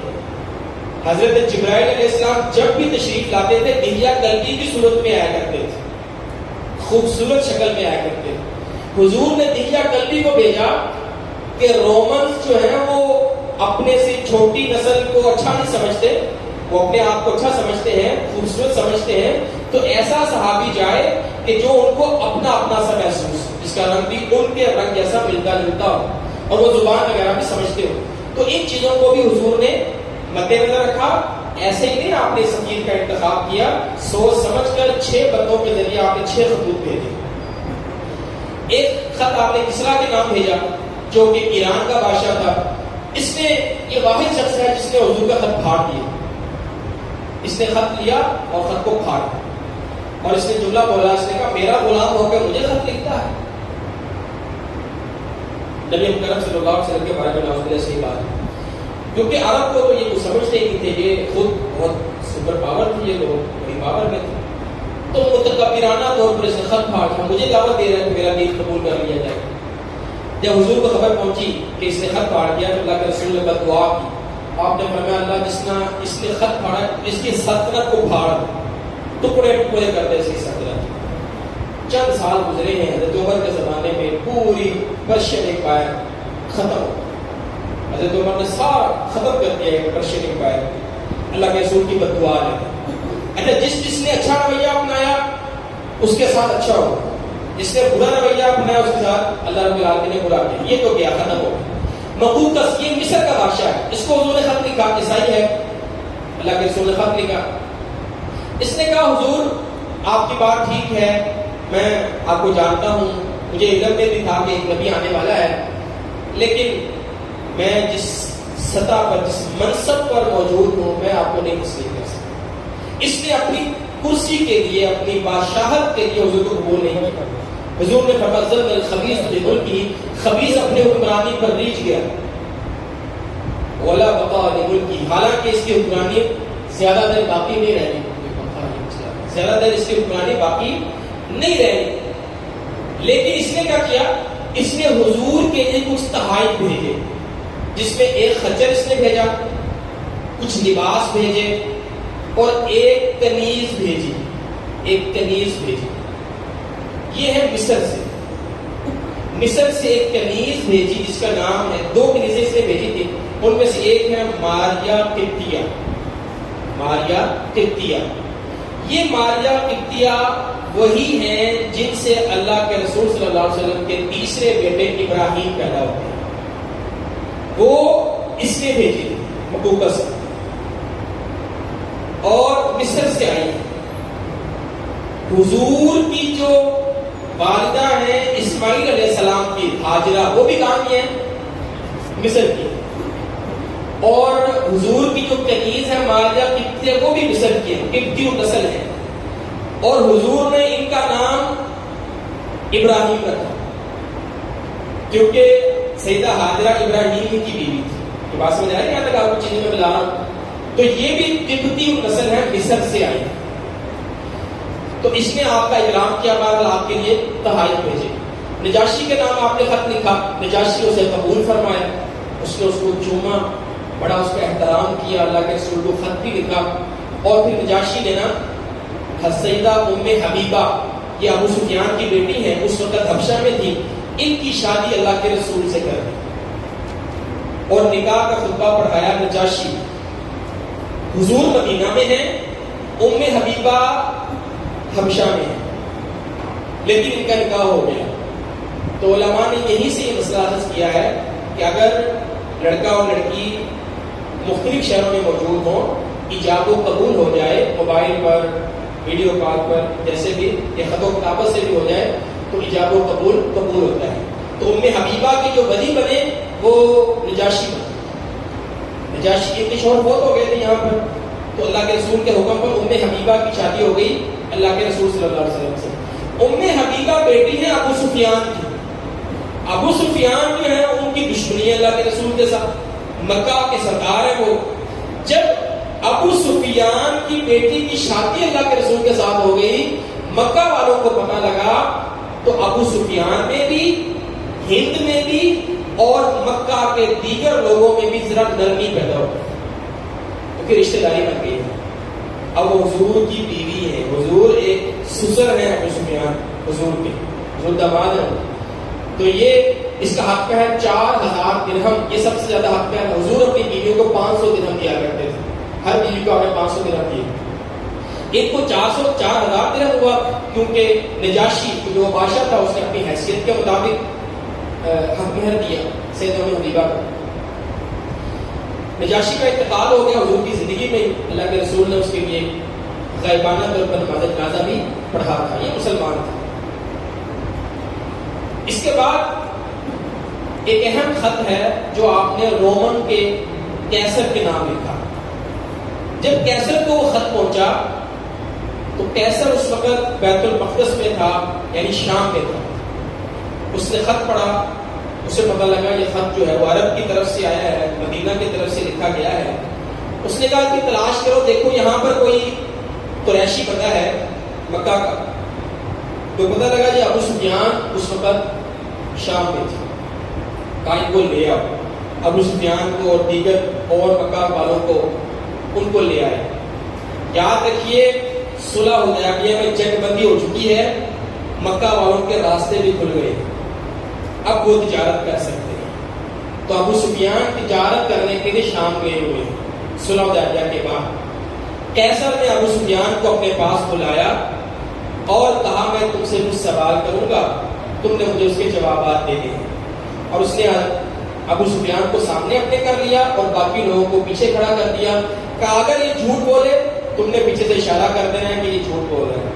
حضرت جبرائیل علیہ السلام جب بھی تشریف لاتے تھے دحیہ کلبی کی صورت میں آیا کرتے تھے، خوبصورت شکل میں آیا کرتے تھے. حضور نے دحیہ کلبی کو بھیجا کہ رومنز جو ہیں وہ اپنے سے چھوٹی نسل کو اچھا نہیں سمجھتے، وہ اپنے آپ کو اچھا سمجھتے ہیں، خوبصورت سمجھتے ہیں. تو ایسا صحابی جائے کہ جو ان کو اپنا اپنا سا محسوس، جس کا رنگ بھی ان کے رنگ جیسا ملتا جلتا ہو اور وہ زبان وغیرہ بھی سمجھتے ہو. تو ان چیزوں کو بھی حضور نے مد نظر رکھا. ایسے ہی نہیں آپ نے سفیر کا انتخاب کیا، سوچ سمجھ کر 6 بندوں کے ذریعے آپ نے 6 خطوط بھیجے. ایک خط آپ نے کسریٰ کے نام بھیجا جو کہ ایران کا بادشاہ تھا. اس نے، یہ واحد شخص ہے جس نے حضور کا خط پھاڑ دیا. اس نے خط لیا اور خط کو پھاڑا اور اس نے جملہ بولا، اس نے کہا میرا غلام ہو کر مجھے خط لکھتا ہے. نبی کریم صلی اللہ علیہ وسلم کے بارے میں نعوذ باللہ صحیح بات ہے، کیونکہ عرب کو تو یہ کچھ سمجھتے ہی تھے، یہ خود بہت سپر پاور تھی، یہ لوگ بڑی پاور میں تھے. تو متکبرانہ طور پر اس نے خط پھاڑ دیا، مجھے دعوت دے رہا ہے کہ میرا دین قبول کر لیا جائے. جب حضور کو خبر پہنچی کہ اس نے خط پھاڑ دیا تو اللہ کے رسول نے بد دعا کی. آپ نے فرمایا اللہ اس نے خط پھاڑا، اس کی سلطنت کو پھاڑ، ٹکڑے ٹکڑے کر دے اس کی سلطنت. چند سال گزرے ہیں، حضرت عمر کے زمانے میں پوری پرشین امپائر ختم ہو. حضرت عمر نے سارا ختم کر دیا ہے پرشین امپائر. اللہ کے رسول کی بد دعا ہے. اچھا جس نے اچھا رویہ اپنایا اس کے ساتھ اچھا ہو، جس نے برا رویہ اپنایا اس کے ساتھ اللہ رب العالمین نے برا کیا. یہ تو گیا، ختم ہو. مقوقس، یہ مصر کا بادشاہ ہے، اس کو حضور نے خط لکھا، عیسائی ہے. اللہ کے رسول نے خط لکھا. اس نے کہا حضور آپ کی بات ٹھیک ہے، میں آپ کو جانتا ہوں، مجھے علم میں بھی تھا کہ ایک نبی آنے والا ہے، لیکن میں جس سطح پر، جس منصب پر موجود ہوں، میں آپ کو نہیں تسلیم کر سکتا. اس نے اپنی کرسی کے لیے، اپنی بادشاہت کے لیے حضور کو قبول نہیں کیا. حضور نے فرمایا ذل الخبیث لملکی، خبیث اپنے حکمرانی پر ریچھ گیا، ولا بقاء لملکی، حالانکہ اس کی حکمرانی زیادہ دیر باقی نہیں رہی، زیادہ دیر اس کی حکمرانی باقی نہیں رہی. لیکن اس نے کیا کیا، اس نے حضور کے لیے کچھ تحائف بھیجے، جس میں ایک خچر اس نے بھیجا، کچھ لباس بھیجے اور ایک کنیز بھیجی. ایک کنیز بھیجی. یہ ہے مصر سے، مصر سے ایک کنیز بھیجی جس کا نام ہے، 2 کنیزیں اس نے بھیجی تھی، ان میں سے ایک ہے ماریا قبطیہ. ماریا قبطیہ، یہ ماریا قبطیہ وہی ہیں جن سے اللہ کے رسول صلی اللہ علیہ وسلم کے تیسرے بیٹے ابراہیم پیدا ہوتے ہیں. وہ اس نے بھیجی تھی مقوقس سے اور مصر سے آئی. حضور کی جو والدہ ہیں اسماعیل علیہ السلام کی، ہاجرہ، وہ بھی کہاں کی ہیں؟ مصر کی. اور حضور کی جو کنیز ہے ماریا قبطیہ، وہ بھی مصر کی ہے، قبطی نسل ہے. اور حضور نے ان کا نام ابراہیم رکھا کیونکہ سیدہ ہاجرہ ابراہیم کی بیوی تھی. یہ بات سمجھ آئی؟ یہاں تک آپ کو چیزیں میں بتا رہا ہوں. تو یہ بھی قبطی نسل ہے، مصر سے آئی. تو اس نے آپ کا اکرام کیا، بعد آپ کے لیے تحائف بھیجے. نجاشی کے نام آپ نے خط لکھا، نجاشی اسے قبول فرمایا، اس نے اس کو چوما، بڑا اس کا احترام کیا، اللہ کے رسول کو خط بھی لکھا. اور پھر نجاشی نے نا سیدہ ام حبیبہ، یہ ابو سفیان کی بیٹی ہیں، اس وقت حبشہ میں تھی، ان کی شادی اللہ کے رسول سے کر دی اور نکاح کا خطبہ پڑھایا نجاشی. حضور مدینہ میں ہیں، ام حبیبہ حبشہ میں ہے، لیکن ان کا نکاح ہو گیا. تو علماء نے یہی سے یہ مسئلہ حل کیا ہے کہ اگر لڑکا اور لڑکی مختلف شہروں میں موجود ہوں، ایجاب و قبول ہو جائے، موبائل پر، ویڈیو کال پر، جیسے بھی، یا خط و کتابت سے بھی ہو جائے، تو ایجاب و قبول ہوتا ہے. تو ام حبیبہ کے جو ولی بنے وہ نجاشی بنے. نجاشی کے شوہر بہت ہو گئے تھے یہاں پر، تو اللہ کے رسول کے حکم پر ام حبیبہ کی شادی ہو گئی اللہ کے رسول صلی اللہ علیہ وسلم سے. ام حبیبہ بیٹی ہے ابو سفیان کی. ابو سفیان جو ہے ان کی دشمنی ہے اللہ کے رسول کے ساتھ، مکہ کے سردار ہیں وہ. جب ابو سفیان کی بیٹی کی شادی اللہ کے رسول کے ساتھ ہو گئی، مکہ والوں کو پتہ لگا تو ابو سفیان میں بھی، ہند میں بھی اور مکہ کے دیگر لوگوں میں بھی ذرا نرمی پیدا ہو گئی، کیونکہ رشتہ داری بن گئی۔ اب حضور کی بیوی ہے، حضور ایک سسر ہے ابو سفیان، حضور کے حضور داماد ہے، تو یہ اس کا حق ہے 4000 درہم، یہ سب سے زیادہ حق ہے۔ حضور اپنی بیویوں کو 500 درہم دیا کرتے تھے، ہر بیوی کو آپ نے 500 درہم دیے، ایک کو 4000 درہم ہوا، کیونکہ نجاشی جو بادشاہ تھا اس نے اپنی حیثیت کے مطابق حق مہر دیا سیدہ ام حبیبہ کو۔ نجاشی کا انتقال ہو گیا حضور کی زندگی میں، اللہ کے رسول نے اس کے لیے غائبانہ طور پر نماز جنازہ بھی پڑھا تھا، یہ مسلمان تھا۔ اس کے بعد ایک اہم خط ہے جو آپ نے رومن کے کیسر کے نام لکھا۔ جب کیسر کو وہ خط پہنچا تو کیسر اس وقت بیت المقدس میں تھا، یعنی شام میں تھا۔ اس نے خط پڑھا، اسے پتہ لگا یہ خط جو ہے وہ عرب کی طرف سے آیا ہے، مدینہ کی طرف سے لکھا گیا ہے۔ اس نے کہا کہ تلاش کرو، دیکھو یہاں پر کوئی قریشی بندہ ہے مکہ کا۔ تو پتہ لگا یہ ابو سفیان اس وقت شام میں تھا، کہا ان کو لے آؤ۔ ابو سفیان کو اور دیگر اور مکہ والوں کو ان کو لے آئے۔ یاد رکھیے صلح حدیبیہ میں جنگ بندی ہو چکی ہے، مکہ والوں کے راستے بھی کھل گئے، اب وہ تجارت کر سکتے ہیں۔ تو ابو سفیان تجارت کرنے کے لیے شام گئے ہوئے صلح حدیبیہ کے بعد۔ کیسر نے ابو سفیان کو اپنے پاس بلایا اور کہا میں تم سے کچھ سوال کروں گا، تم نے مجھے اس کے جوابات دینے ہیں۔ اور اس نے ابو سفیان کو سامنے اپنے کر لیا اور باقی لوگوں کو پیچھے کھڑا کر دیا، کہا اگر یہ جھوٹ بولے تم نے پیچھے سے اشارہ کر دینا ہے کہ یہ جھوٹ بول رہے ہیں۔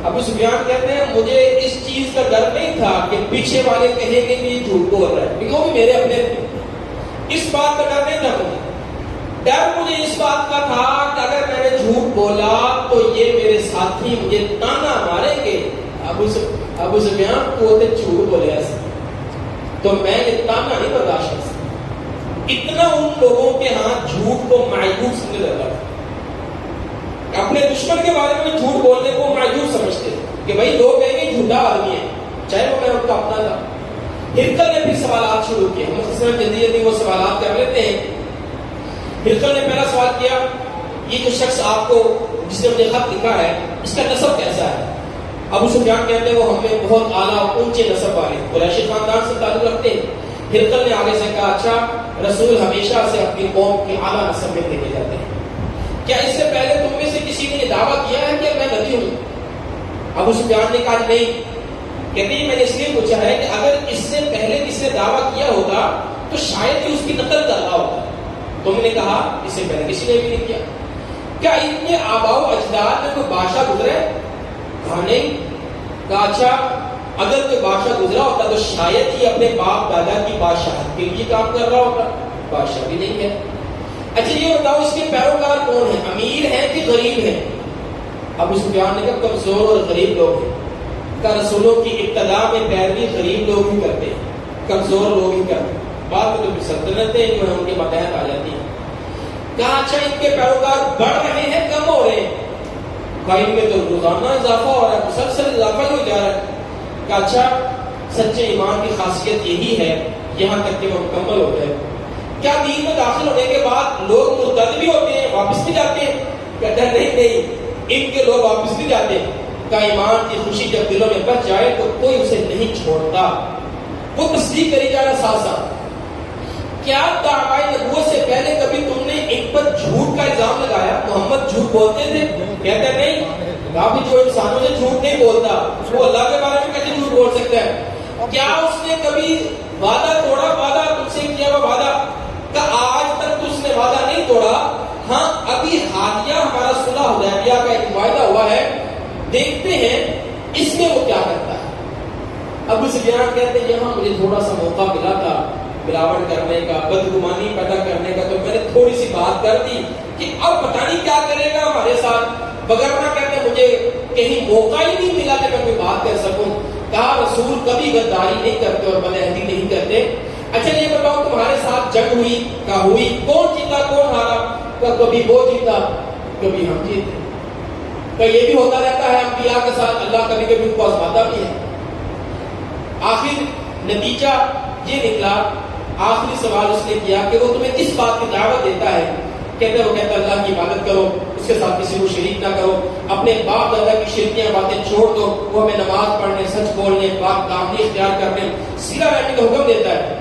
ابو سفیان کہتے ہیں مجھے اس چیز کا ڈر نہیں تھا کہ پیچھے والے کہیں گے کہ یہ جھوٹ بول رہا ہے، کیونکہ وہ بھی میرے اپنے تھے، اس بات کا ڈر نہیں تھا مجھے۔ ڈر مجھے اس بات کا تھا کہ اگر میں نے جھوٹ بولا تو یہ میرے ساتھی مجھے تانا ماریں گے۔ ابو سفیان کو ہوتے جھوٹ بولے ایسے تو میں یہ تانا نہیں برداشت کر سکتا۔ اتنا ان لوگوں کے ہاں جھوٹ کو معیوب سمجھنے لگا تھا، اپنے دشمن کے بارے میں جھوٹ بولنے کو معیوب سمجھتے کہ بھائی لوگ کہیں گے جھوٹا آدمی ہے، چاہے وہ میں ان کا اپنا تھا۔ ہرقل نے پھر سوالات شروع کیے، ہم مختصراً جلدی جلدی وہ سوالات کر لیتے ہیں۔ ہرقل نے پہلا سوال کیا، یہ جو شخص آپ کو جس نے مجھے خط لکھا ہے اس کا نسب کیسا ہے؟ ابو سفیان کہتے ہیں وہ ہم میں بہت اعلیٰ اونچے نسب والے قریشی خاندان سے تعلق رکھتے ہیں۔ ہرقل نے آگے سے کہا اچھا، رسول ہمیشہ سے اپنی قوم کی اعلیٰ نسب میں دیکھے جاتے ہیں، کیا اس سے پہلے تم میں سے کسی نے یہ دعویٰ کیا ہے کہ میں نبی ہوں؟ ابو سفیان نے کہا نہیں، کہتے ہیں میں نے اس لیے پوچھا ہے کہ اگر اس سے پہلے کسی نے دعویٰ کیا ہوتا تو شاید ہی اس کی نقل کر رہا ہوتا۔ تم نے کہا اس سے پہلے کسی نے بھی نہیں کیا۔ کیا ان کے آباء و اجداد میں کوئی بادشاہ گزرے؟ کہا نہیں۔ کہا اچھا، اگر کوئی بادشاہ گزرا ہوتا تو شاید ہی اپنے باپ دادا کی بادشاہت کے لیے کام کر رہا ہوتا، بادشاہ بھی نہیں ہے۔ اچھا یہ بتاؤ اس کے پیروکار کون ہیں، امیر ہیں کہ غریب ہیں؟ ابو سفیان نے کہا کمزور اور غریب لوگ ہیں۔ کہا رسولوں کی ابتدا میں پیروی غریب لوگ ہی کرتے ہیں، کمزور لوگ ہی کرتے ہیں، بعد میں تو پھر سلطنتیں جو ہیں ان کے ماتحت آ جاتی ہیں۔ کہا اچھا ان کے پیروکار بڑھ رہے ہیں کم ہو رہے ہیں؟ کہا ان میں تو روزانہ اضافہ ہو رہا ہے، مسلسل اضافہ ہی ہو جا رہا ہے۔ کہا اچھا سچے ایمان کی خاصیت یہی ہے یہاں تک کہ وہ مکمل ہو جائے، کیا دین میں داخل ہونے کے بعد لوگ مرتد بھی ہوتے ہیں، واپس بھی جاتے ہیں؟ کہتا ہے نہیں نہیں، ان کے لوگ واپس بھی جاتے ہیں۔ کہ ایمان کی خوشی جب دلوں میں بچ جائے تو کوئی اسے نہیں چھوڑتا، وہ تصدیق کری جا رہا ساتھ ساتھ۔ کیا دعوی نبوت سے پہلے کبھی تم نے ان پر جھوٹ کا الزام لگایا؟ محمد جھوٹ بولتے تھے؟ کہتا ہے نہیں، کافی جو انسانوں سے جھوٹ نہیں بولتا وہ اللہ کے بارے میں کیسے جھوٹ بول سکتا ہے؟ کیا اس نے کبھی وعدہ توڑا؟ وعدہ تم سے کیا ہوا وعدہ کہ آج تک تو اس نے وعدہ نہیں توڑا؟ ہاں ابھی حالیہ ہمارا صلح حدیبیہ کا ایک معاہدہ ہوا ہے، دیکھتے ہیں اس میں وہ کیا کرتا ہے۔ ابو سفیان کہتے ہیں یہاں مجھے تھوڑا سا موقع ملا تھا ملاوٹ کرنے کا، بدگمانی پیدا کرنے کا، تو میں نے تھوڑی سی بات کر دی کہ اب پتہ نہیں کیا کرے گا ہمارے ساتھ، وگرنہ کہتے مجھے کہیں موقع ہی نہیں ملا کہ میں کوئی بات کر سکوں۔ کہا رسول کبھی غداری نہیں کرتے اور بدعہدی نہیں کرتے۔ اچھا یہ بتاؤ تمہارے ساتھ جنگ ہوئی؟ کہا ہوئی۔ کون جیتا کون ہارا؟ کہ کبھی وہ جیتا کبھی ہم جیتے. کہ یہ بھی ہوتا رہتا ہے انبیاء کے ساتھ, اللہ کبھی کبھی ان کو آزماتا بھی ہے. آخر نتیجہ یہ نکلا, آخری سوال اس نے کیا کہ وہ تمہیں کس بات کی دعوت دیتا ہے؟ وہ کہتا اللہ کی عبادت کرو, اس کے ساتھ کسی کو شریک نہ کرو, اپنے باپ دادا کی شرکیاں باتیں چھوڑ دو, وہ ہمیں نماز پڑھنے, سچ بولنے, پاک دامنی اختیار کرنے, سیدھا رہنے کا حکم دیتا ہے.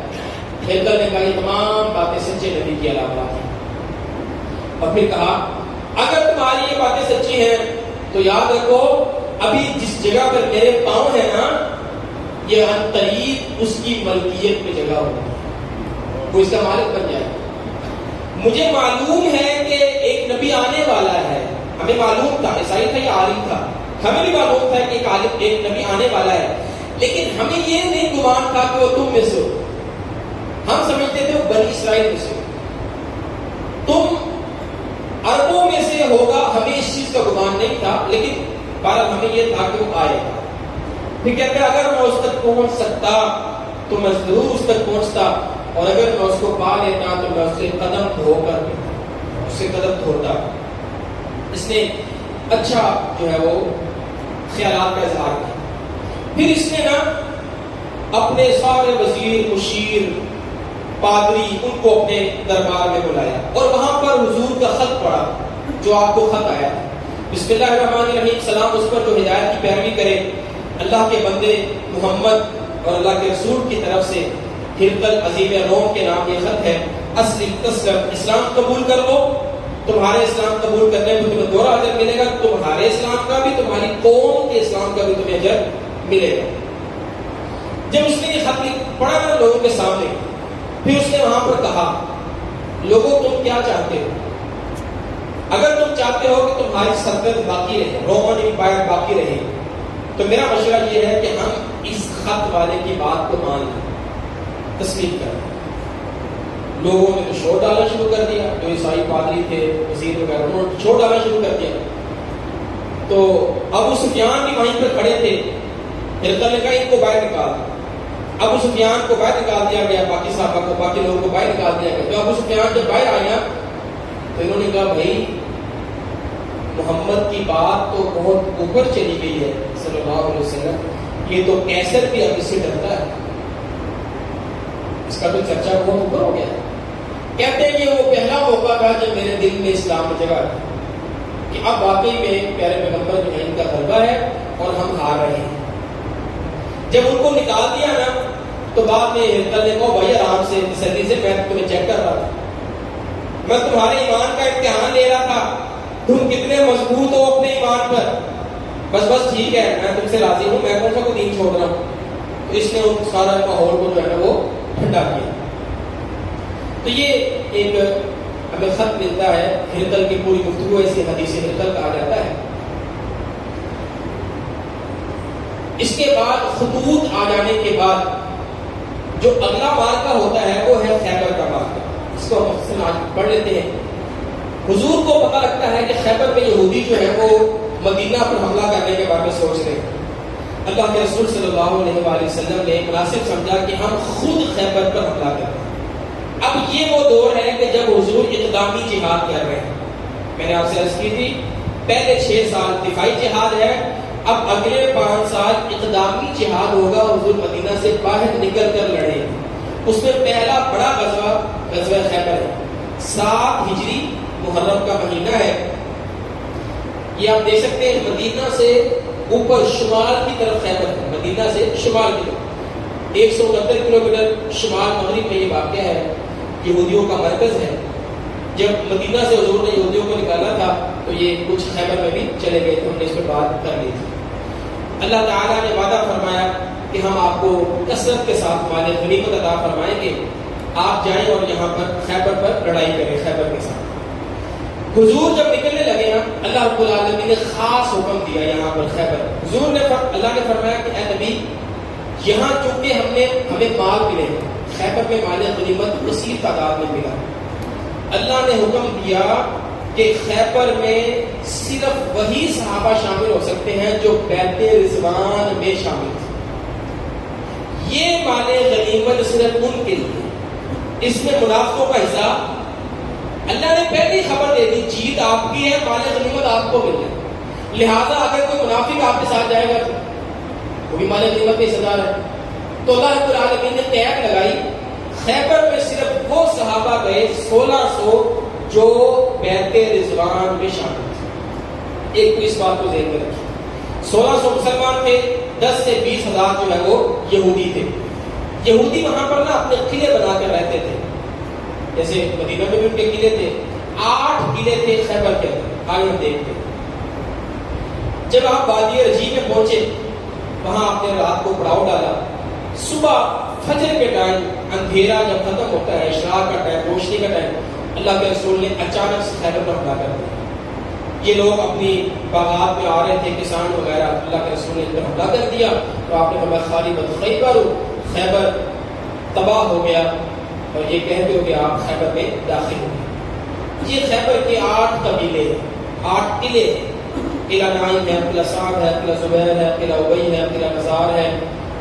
ہرقل نے کہا یہ تمام باتیں سچے نبی کی علامات ہیں. اور پھر کہا اگر تمہاری یہ باتیں سچی ہیں تو یاد رکھو ابھی جس جگہ پر میرے پاؤں ہیں نا, یہ عنقریب اس کی ملکیت میں جگہ ہوگی, وہ اس کا مالک بن جائے. مجھے معلوم ہے کہ ایک نبی آنے والا ہے, ہمیں معلوم تھا, عیسائی تھا یا عالم تھا, ہمیں بھی معلوم تھا کہ ایک نبی آنے والا ہے, لیکن ہمیں یہ نہیں گمان تھا کہ وہ تم میں سے ہو. ہم سمجھتے تھے وہ بنی اسرائیل میں سے, تم عربوں میں سے ہوگا, ہمیں اس چیز کا گمان نہیں تھا, لیکن بہرحال ہمیں یہ تھا کہ وہ آئے گا. پھر کہتے ہیں اگر میں اس تک پہنچ سکتا تو میں ضرور اس تک پہنچتا, اور اگر میں اس کو پا لیتا تو میں اس سے قدم دھو کر اس سے قدم دھوتا. اس نے اچھا جو ہے وہ خیالات کا اظہار کیا. پھر اس نے نا اپنے سارے وزیر, مشیر, پادری, ان کو اپنے دربار میں بلایا اور وہاں پر حضور کا خط پڑھا جو آپ کو خط آیا. بسم اللہ الرحمن الرحیم, سلام اس پر جو ہدایت کی پیروی کرے, اللہ کے بندے محمد اور اللہ کے رسول کی طرف سے ہرقل عظیم روم کے نام یہ خط ہے. اسلم تسلم, اسلام قبول کر لو, تمہارے اسلام قبول کرنے میں تمہیں دوہرا اجر ملے گا, تمہارے اسلام کا بھی, تمہاری قوم کے اسلام کا بھی تمہیں اجر ملے گا. جب اس نے یہ خط پڑھا نا لوگوں کے سامنے, پھر اس نے وہاں پر کہا لوگوں تم کیا چاہتے ہو؟ اگر تم چاہتے ہو کہ تمہاری سلطنت باقی رہے, رومن امپائر باقی رہے, تو میرا مشورہ یہ ہے کہ ہم اس خط والے کی بات کو مان لیں, تسلیم کریں. لوگوں نے تو شور ڈالنا شروع کر دیا, جو عیسائی پادری تھے, وزیر وغیرہ, انہوں نے شور ڈالنا شروع کر دیا. تو ابو سفیان بھی وہیں پر کھڑے تھے. ہرقل نے کہا ان کو باہر نکال. ابو سفیان کو باہر نکال دیا گیا, باقی صحابہ کو, باقی لوگوں کو باہر نکال دیا گیا. تو ابو سفیان جب باہر آیا تو انہوں نے کہا بھائی محمد کی بات تو بہت اوپر چلی گئی ہے صلی اللہ علیہ وسلم, یہ تو کیسر بھی اب اس سے ڈرتا ہے, اس کا تو چرچا بہت اوپر ہو گیا. کہتے ہیں کہ وہ پہلا موقع تھا جب میرے دل میں اسلام میں جگہ کہ اب واقعی میں پیارے پیغمبر جو ہے ان کا غلبہ ہے اور ہم ہار رہے ہیں. جب ان کو نکال دیا نا تو بعد میں ہرقل نے کہا بھائی آرام سے, تسلی سے, میں تمہیں چیک کر رہا تھا, میں تمہارے ایمان کا امتحان لے رہا تھا, تم کتنے مضبوط ہو اپنے ایمان پر. بس ٹھیک ہے, میں تم سے راضی ہوں, میں کون سا کو دین چھوڑ رہا ہوں. تو اس نے ان سارا ماحول کو جو ہے وہ ٹھنڈا کیا. تو یہ ایک ہمیں خط ملتا ہے, ہرقل کی پوری گفتگو ایسی حدیث ہرقل کہا جاتا ہے. اس کے بعد خطوط آ جانے کے بعد جو اگلا مارکہ ہوتا ہے وہ ہے خیبر کا مارکہ. اس کو ہم آج پڑھ لیتے ہیں. حضور کو پتہ لگتا ہے کہ خیبر میں یہودی جو ہے وہ مدینہ پر حملہ کرنے کے بارے میں سوچ رہے ہیں. اللہ کے رسول صلی اللہ علیہ وآلہ وسلم نے مناسب سمجھا کہ ہم خود خیبر پر حملہ کریں. اب یہ وہ دور ہے کہ جب حضور اقدامی جہاد کر رہے ہیں. میں نے آپ سے عرض کی تھی پہلے 6 سال دفاعی جہاد ہے, اب اگلے 5 سال اقدامی جہاد ہوگا. حضور مدینہ سے باہر نکل کر لڑے. اس میں پہلا بڑا غزوہ خیبر ہے. 7 ہجری محرم کا مہینہ ہے. یہ آپ دیکھ سکتے ہیں مدینہ سے اوپر شمال کی طرف خیبر ہے, مدینہ سے شمال کی طرف 169 کلومیٹر شمال مغرب میں یہ واقع ہے. یہودیوں کا مرکز ہے. جب مدینہ سے حضور نے یہودیوں کو نکالا تھا تو یہ کچھ خیبر میں بھی چلے گئے تھے, ہم نے اس پر بات کر لی تھی. اللہ تعالیٰ نے وعدہ فرمایا کہ ہم آپ کو کثرت کے ساتھ مال غنیمت عطا فرمائیں گے, آپ جائیں اور یہاں پر خیبر پر لڑائی کریں. خیبر کے ساتھ حضور جب نکلنے لگے نا, اللہ رب العالمین نے خاص حکم دیا یہاں پر خیبر. حضور نے اللہ نے فرمایا کہ اے نبی یہاں چونکہ ہمیں مال ملے, خیبر میں مال غنیمت وسیع تعداد میں ملا. اللہ نے حکم دیا کہ خیبر میں صرف وہی صحابہ شامل ہو سکتے ہیں جو بیعت رضوان میں شامل تھے. یہ مال غنیمت صرف ان کے لیے, اس میں منافقوں کا حصہ اللہ نے پہلی خبر دے دی جیت آپ کی ہے، مال غنیمت آپ کو مل ہے، لہذا اگر کوئی منافق آپ کے ساتھ جائے گا تو وہ بھی مال غنیمت میں حصہ دار ہے۔ تو اللہ رب العالمین نے قید لگائی، خیبر میں صرف وہ صحابہ گئے 1600 جو بیعت رضوان میں شامل تھے۔ ایک تو اس بات کو ذہن میں رکھیں، 1600 مسلمان تھے، 10 سے 20 ہزار جو ہے وہ یہودی تھے۔ یہودی وہاں پر نا اپنے قلعے بنا کر رہتے تھے، جیسے مدینہ میں بھی ان کے قلعے تھے، 8 قلعے تھے خیبر کے اندر۔ آگے ہم دیکھتے ہیں، جب آپ وادی رجی میں پہنچے وہاں آپ نے رات کو پڑاؤ ڈالا، صبح فجر کے ٹائم اندھیرا جب ختم ہوتا ہے، اشراق کا ٹائم، روشنی کا ٹائم، اللہ کے رسول نے اچانک سے خیبر پر حملہ کر دیا۔ یہ لوگ اپنی باغات میں آ رہے تھے، کسان وغیرہ، اللہ کے رسول نے ان پر حملہ کر دیا تو آپ نے فرمایا خالبت خیبر، خیبر تباہ ہو گیا، اور یہ کہتے ہو کہ آپ خیبر میں داخل ہو گئے۔ یہ خیبر کے 8 قبیلے، 8 قلعے، قلعہ نعیم ہے، قلعہ سعد ہے، قلعہ زبیر ہے، قلعہ ابی ہے، قلعہ نزار ہے،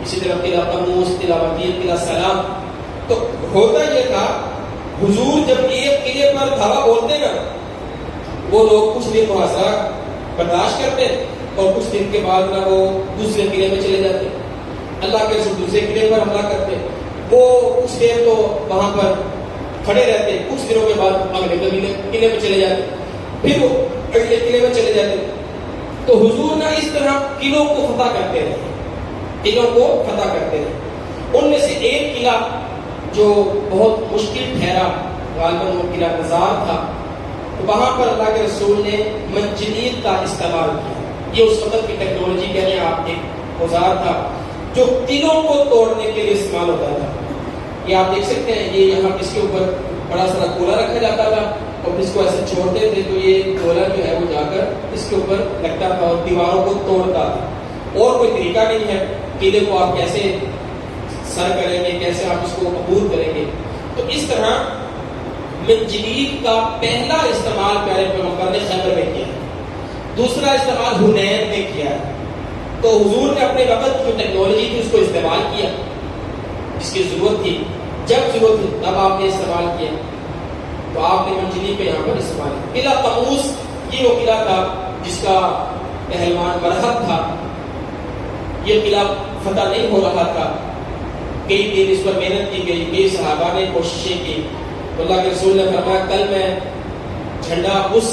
اسی طرح قلعہ قموس، قلعہ وطیر، قلعہ سلام۔ تو ہوتا یہ تھا حضور جب ایک قلعے پر دھاوا بولتے نا، وہ لوگ کچھ دن محاصرہ برداشت کرتے اور کچھ دن کے بعد نا وہ دوسرے قلعے میں چلے جاتے۔ اللہ کے رسول دوسرے قلعے پر حملہ کرتے، وہ کچھ دیر تو وہاں پر کھڑے رہتے، کچھ دنوں کے بعد اگلے قلعے میں چلے جاتے، پھر وہ اگلے قلعے میں چلے جاتے۔ تو حضور نا اس طرح قلعوں کو فتح کرتے رہے، قلعوں کو فتح کرتے رہے۔ ان میں سے ایک قلعہ جو بہت مشکل ٹھہرا، غالباً وہ قلعہ نزار تھا، تو وہاں پر اللہ کے رسول نے منجنیق کا استعمال کیا۔ یہ اس وقت کی ٹیکنالوجی کہنے آپ ایک اوزار تھا جو قلعوں کو توڑنے کے لیے استعمال ہوتا تھا۔ یہ آپ دیکھ سکتے ہیں، یہ یہاں اس کے اوپر بڑا سارا گولا رکھا جاتا تھا اور اس کو ایسے چھوڑتے تھے تو یہ گولا جو ہے وہ جا کر اس کے اوپر لگتا تھا اور دیواروں کو توڑتا تھا۔ اور کوئی طریقہ نہیں ہے، قلعے کو آپ کیسے سر کریں گے، کیسے آپ اس کو عبور کریں گے۔ تو اس طرح منجنیق کا پہلا استعمال پیارے پیغمبر نے خیبر میں کیا، دوسرا استعمال حنین میں کیا۔ تو حضور نے اپنے وقت جو ٹیکنالوجی تھی اس کو استعمال کیا، جس کی ضرورت تھی، جب ضرورت تھی تب آپ نے استعمال کیا۔ تو آپ نے منجنیق پہ یہاں پر استعمال کیا۔ قلعہ قموس یہ وہ قلعہ تھا جس کا پہلوان مرحب تھا، یہ قلعہ فتح نہیں ہو رہا تھا، کئی دن اس پر محنت کی گئی، کئی صحابہ نے کوششیں کی۔ تو اللہ کے رسول نے فرمایا کل میں جھنڈا اس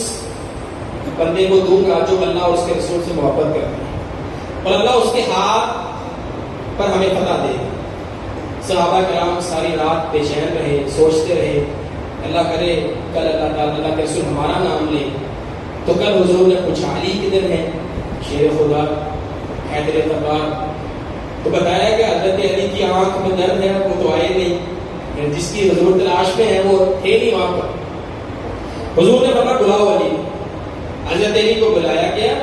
بندے کو دوں گا جو اللہ اور اس کے رسول سے محبت کرتا ہے، اور اللہ اس کے ہاتھ پر ہمیں فتح دے۔ صحابہ کرام ساری رات بے چین رہے، سوچتے رہے، اللہ کرے کل اللہ تعالیٰ اللہ کے رسول ہمارا نام لے۔ تو کل حضور نے پوچھا علی کدھر ہے، شیر خدا، حیدر تبار، تو بتایا کہ حضرت علی کی آنکھ میں درد ہے، وہ تو آئے نہیں، جس کی حضور تلاش میں ہے وہ تھے نہیں وہاں پر۔ حضور نے فرمایا بلاؤ علی۔ حضرت علی کو بلایا گیا،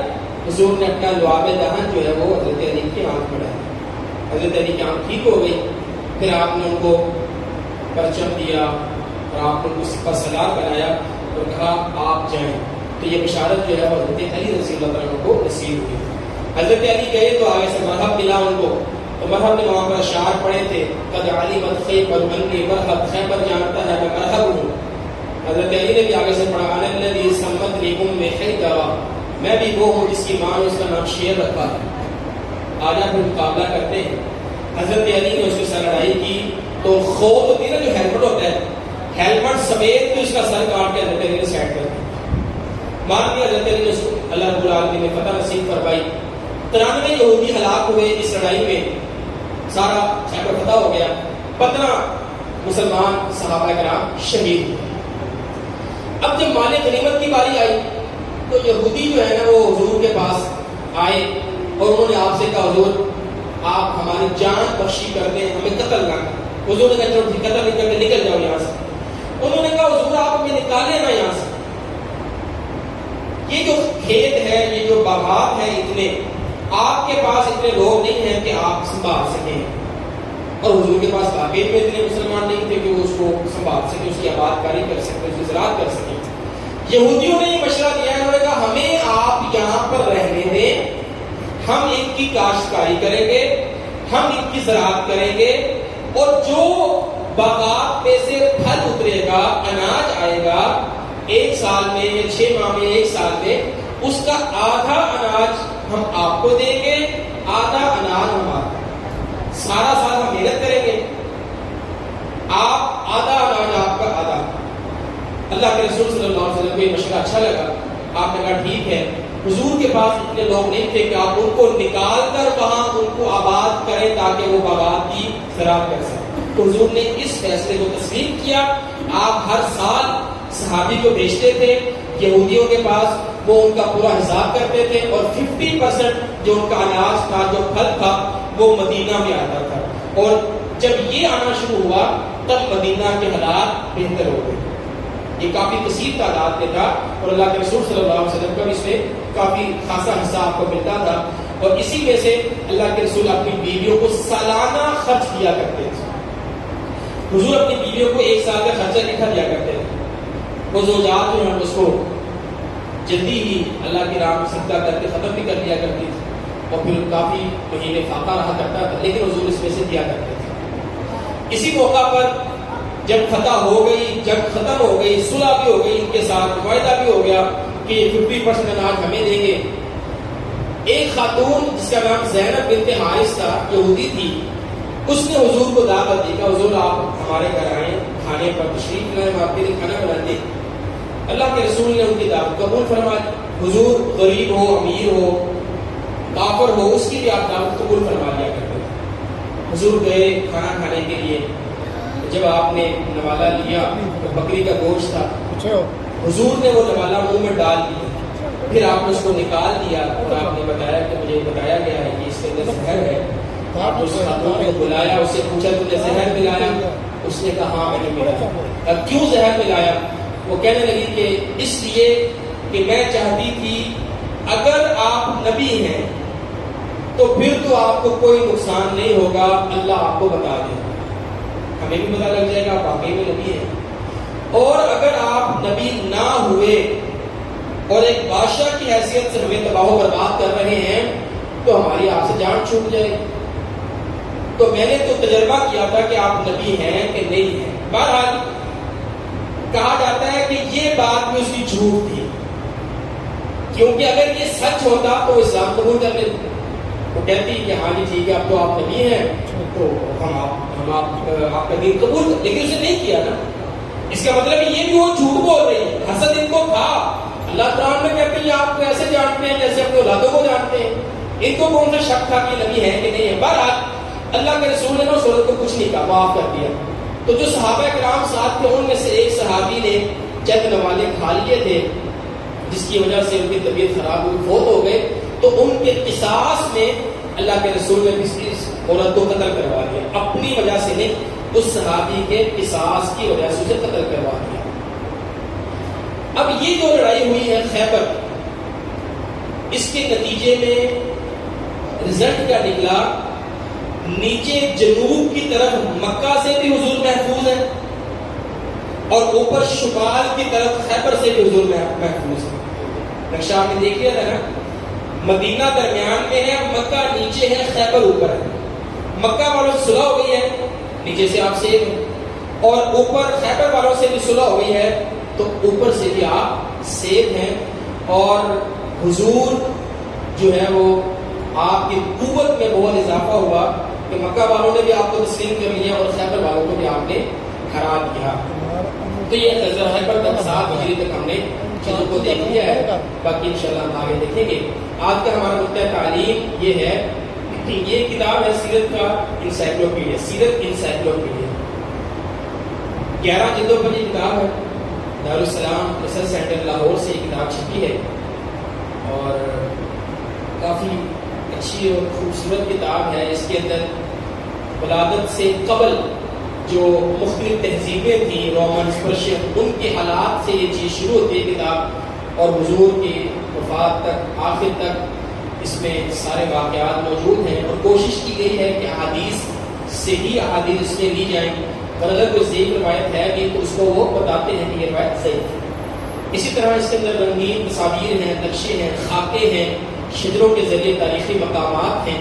حضور نے اپنا لعاب دہن جو ہے وہ حضرت علی کی آنکھ میں ڈالا، حضرت علی کی آنکھ ٹھیک ہو گئی۔ پھر آپ نے ان کو پرچم دیا اور آپ نے ان کو سپہ سالار بنایا اور کہا آپ جائیں۔ تو یہ بشارت جو ہے وہ حضرت علی رضی اللہ عنہ کو نصیب ہوئی۔ حضرت علی گئے تو آگے سے مرحب ملا ان کو، تو مرحب نے وہاں پر اشعار پڑھے تھے، قد علمت خیبر انی مرحب، خیبر جانتا ہے میں مرحب ہوں۔ حضرت علی نے بھی آگے سے پڑھا انا الذی سمتنی ام حیدر، میں بھی وہ ہوں جس کی ماں نے اس کا نام شیر رکھا ہے۔ آج آپ مقابلہ کرتے ہیں، حضرت علی نے اس کے ساتھ لڑائی کی تو خوف ہوتی ہے نا جو ہیلمٹ ہوتا ہے، ہیلمٹ سمیت تو اس کا سر کاٹ کے حضرت علی نے سائڈ کر دیا۔ مان لیا حضرت علی نے اس کو اللہ رب العالمین نے فتح نصیب فرمائی۔ 93 یہودی ہلاک ہوئے اس لڑائی میں، سارا خیبر فتح ہو گیا، 15 مسلمان صحابہ کرام شہید ہوئے۔ اب جب مال غنیمت کی باری آئی تو یہودی جو ہے نا وہ حضور کے پاس آئے اور انہوں نے آپ سے کہا حضور آپ ہماری جان بخشی کر دیں، ہمیں قتل نہ کریں۔ حضور نے کہا چلو قتل نہیں کر کے نکل جاؤ یہاں سے۔ انہوں نے کہا حضور آپ ہمیں نکالیں نا یہاں سے، یہ جو کھیت ہے، یہ جو باغات ہیں، اتنے آپ کے پاس اتنے لوگ نہیں ہیں کہ آپ سنبھال سکیں، اور حضور کے پاس واقعی میں اتنے مسلمان نہیں تھے کہ وہ اس کو سنبھال سکیں، اس کی آباد کاری کر سکیں، اس کی زراعت کر سکیں۔ یہودیوں نے یہ مشورہ دیا ہے، انہوں نے کہا ہمیں آپ یہاں پر رہنے دیں، ہم ان کی کاشتکاری کریں گے، ہم ان کی زراعت کریں گے، اور جو باغات میں سے پھل اترے گا، اناج آئے گا، ایک سال میں یا 6 ماہ میں 1 سال میں اس کا آدھا اناج ہم آپ کو دیں گے، آدھا اناج ہم آپ کو، سارا سال ہم محنت کریں گے، آپ آدھا اناج آپ کا آدھا۔ اللہ کے رسول صلی اللہ علیہ وسلم کو یہ مشورہ اچھا لگا، آپ نے کہا ٹھیک ہے۔ حضور کے پاس اتنے لوگ نہیں تھے کہ آپ ان کو نکال کر وہاں ان کو آباد کریں تاکہ وہ باغات کی زراعت کر سکیں، تو حضور نے اس فیصلے کو تسلیم کیا۔ آپ ہر سال صحابی کو بھیجتے تھے یہودیوں کے پاس، وہ ان کا پورا حساب کرتے تھے، اور 50% جو ان کا اناج تھا، جو پھل تھا، وہ مدینہ میں آتا تھا۔ اور جب یہ آنا شروع ہوا تب مدینہ کے حالات بہتر ہو گئے۔ یہ کافی کثیر تعداد میں تھا، اور اللہ کے رسول صلی اللہ علیہ وسلم کا بھی اس میں کافی خاصا حصہ آپ کو ملتا تھا، اور اسی میں سے اللہ کے رسول اپنی بیویوں کو سالانہ خرچ دیا کرتے تھے۔ حضور اپنی بیویوں کو 1 سال کا خرچہ اکٹھا دیا کرتے تھے۔ وہ زوجات جو ہیں اس کو جلدی ہی اللہ کی راہ میں صدقہ کر کے ختم بھی کر دیا کرتی تھی، اور پھر کافی مہینے فاقہ رہا کرتا تھا، لیکن حضور اس میں سے دیا کرتے تھے۔ اسی موقع پر جب فتح ہو گئی، جنگ ختم ہو گئی، صلح بھی ہو گئی، ان کے ساتھ معاہدہ بھی ہو گیا کہ 50% اناج ہمیں دیں گے۔ ایک خاتون جس کا نام زینب بنت حارث تھا، یہودی تھی، اس نے حضور کو دعوت دی کہ حضور آپ ہمارے گھر آئیں، کھانے پر تشریف لائیں، ہم آپ کے لیے کھانا بناتے ہیں۔ اللہ کے رسول نے ان کی دعوت قبول فرمائی۔ حضور غریب ہو، امیر ہو، کافر ہو، اس کی بھی آپ دعوت قبول فرما لیا کرتے تھے۔ حضور گئے کھانا کھانے کے لیے، جب آپ نے نوالا لیا تو بکری کا گوشت تھا، حضور نے وہ نوالا منہ میں ڈال دیا، پھر آپ نے اس کو نکال دیا، اور آپ نے بتایا کہ مجھے بتایا گیا ہے کہ اس کے اندر زہر ہے۔ آپ نے اس خاتون کو بلایا، اس سے پوچھا تم نے زہر ملایا؟ اس نے کہا ہاں میں نے ملایا۔ اب کیوں زہر ملایا؟ وہ کہنے لگی کہ اس لیے کہ میں چاہتی تھی اگر آپ نبی ہیں تو پھر تو آپ کو کوئی نقصان نہیں ہوگا، اللہ آپ کو بتا دے، ہمیں بھی پتا لگ جائے گا آپ واقعی میں نبی ہیں، اور اگر آپ نبی نہ ہوئے اور ایک بادشاہ کی حیثیت سے ہمیں تباہ و برباد کر رہے ہیں تو ہماری آپ سے جان چھوٹ جائے گی۔ تو میں نے تو تجربہ کیا تھا کہ آپ نبی ہیں کہ نہیں ہیں۔ بہرحال کہا جاتا ہے کہ یہ بات بھی اس کی جھوٹ تھی، کیونکہ اگر یہ سچ ہوتا تو اسلام قبول کر لیتے۔ وہ کہتی کہ ہاں جی ٹھیک ہے اب تو آپ نبی ہیں تو ہم آپ کا دین قبول، لیکن اسے نہیں کیا نا۔ اس کا مطلب یہ بھی وہ جھوٹ بول رہی ہے، حسد ان کو تھا۔ اللہ قرآن میں کہتے ہیں آپ کو ایسے جانتے ہیں جیسے اپنے اولادوں کو جانتے ہیں، ان کو کون سا شک تھا کہ نبی ہے کہ نہیں ہے۔ بہرحال اللہ کے رسول نے نا اس عورت کو کچھ نہیں کہا، معاف کر دیا۔ تو جو صحابہ کرام ساتھ تھے ان میں سے ایک صحابی نے چند نوالے کھا لیے تھے، جس کی وجہ سے ان کی طبیعت خراب ہوئی، فوت ہو گئے، تو ان کے قصاص میں اللہ کے رسول نے اس عورت کو قتل کروا دیا، اپنی وجہ سے نہیں، اس صحابی کے قصاص کی وجہ سے اسے قتل کروا دیا۔ اب یہ جو لڑائی ہوئی ہے خیبر، اس کے نتیجے میں رزلٹ کیا نکلا؟ نیچے جنوب کی طرف مکہ سے بھی حضور محفوظ ہے، اور اوپر شمال کی طرف خیبر سے بھی حضور محفوظ ہے۔ نقشہ آپ نے دیکھ لیا تھا نا، مدینہ درمیان میں ہے، مکہ نیچے ہے، خیبر اوپر ہے۔ مکہ والوں سے صلح ہو گئی ہے، نیچے سے آپ سیف ہیں، اور اوپر خیبر والوں سے بھی صلح ہو گئی ہے، تو اوپر سے بھی آپ سیف ہیں۔ اور حضور جو ہے وہ آپ کی قوت میں بہت اضافہ ہوا کہ مکہ والوں نے بھی آپ کو تسلیم کر لیا اور خیبر والوں کو بھی آپ نے ہرا دیا۔ تو یہ غزوہ خیبر تک 7 ہجری تک ہم نے چیزوں کو دیکھ لیا ہے، باقی انشاءاللہ ہم آگے دیکھیں گے۔ آج کا ہمارا نقطہ تعلیم یہ ہے کہ یہ کتاب ہے سیرت کا انسائکلوپیڈیا، سیرت انسائکلوپیڈیا، 11 جلدوں پر یہ کتاب ہے، دارالسلام ریسرچ سینٹر لاہور سے یہ کتاب چھپی ہے، اور کافی اچھی اور خوبصورت کتاب ہے۔ اس کے اندر ولادت سے قبل جو مختلف تہذیبیں تھیں، رومنز، پرشین، ان کے حالات سے یہ چیز شروع ہوتی ہے کتاب، اور حضور کی وفات تک، آخر تک اس میں سارے واقعات موجود ہیں، اور کوشش کی گئی ہے کہ احادیث صحیح احادیث اس میں لی جائیں، اور اگر کوئی ضعیف روایت ہے بھی تو اس کو وہ بتاتے ہیں کہ یہ روایت ضعیف ہے۔ اسی طرح اس کے اندر رنگین تصاویر ہیں، نقشے ہیں، خاکے ہیں، شجروں کے ذریعے تاریخی مقامات ہیں،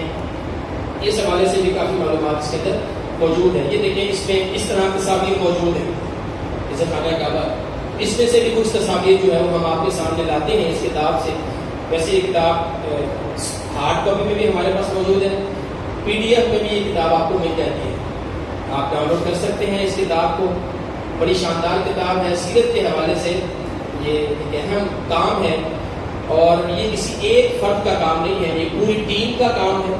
اس حوالے سے بھی کافی معلومات اس کے اندر موجود ہے۔ یہ دیکھیں اس میں اس طرح تصاویر موجود ہیں، جیسے خانہ کعبہ، اس میں سے بھی کچھ تصاویر جو ہے وہ ہم آپ کے سامنے لاتے ہیں اس کتاب سے. ویسے یہ کتاب ہارڈ کاپی میں بھی ہمارے پاس موجود ہے, PDF میں بھی یہ کتاب آپ کو مل جاتی ہے, آپ ڈاؤن لوڈ کر سکتے ہیں اس کتاب کو. بڑی شاندار کتاب ہے, سیرت کے حوالے سے یہ ایک اہم کام ہے, اور یہ کسی ایک فرد کا کام نہیں ہے, یہ پوری ٹیم کا کام ہے.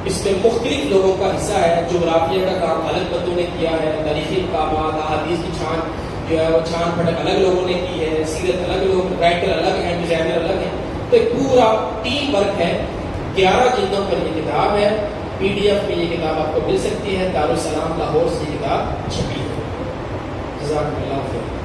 اس میں مختلف لوگوں کا حصہ ہے. جغرافیہ کا کام الگ بندوں نے کیا ہے, تاریخی مقامات احادیث کی چھان جو ہے وہ چھان پھٹک الگ لوگوں نے کی ہے, سیرت الگ لوگ, رائٹر الگ ہیں, ڈیزائنر الگ ہیں. تو ایک پورا ٹیم ورک ہے. 11 جلدوں پر یہ کتاب ہے. PDF میں یہ کتاب آپ کو مل سکتی ہے. دارالسلام لاہور سے یہ کتاب چھپی ہے. جزاک اللہ خیر.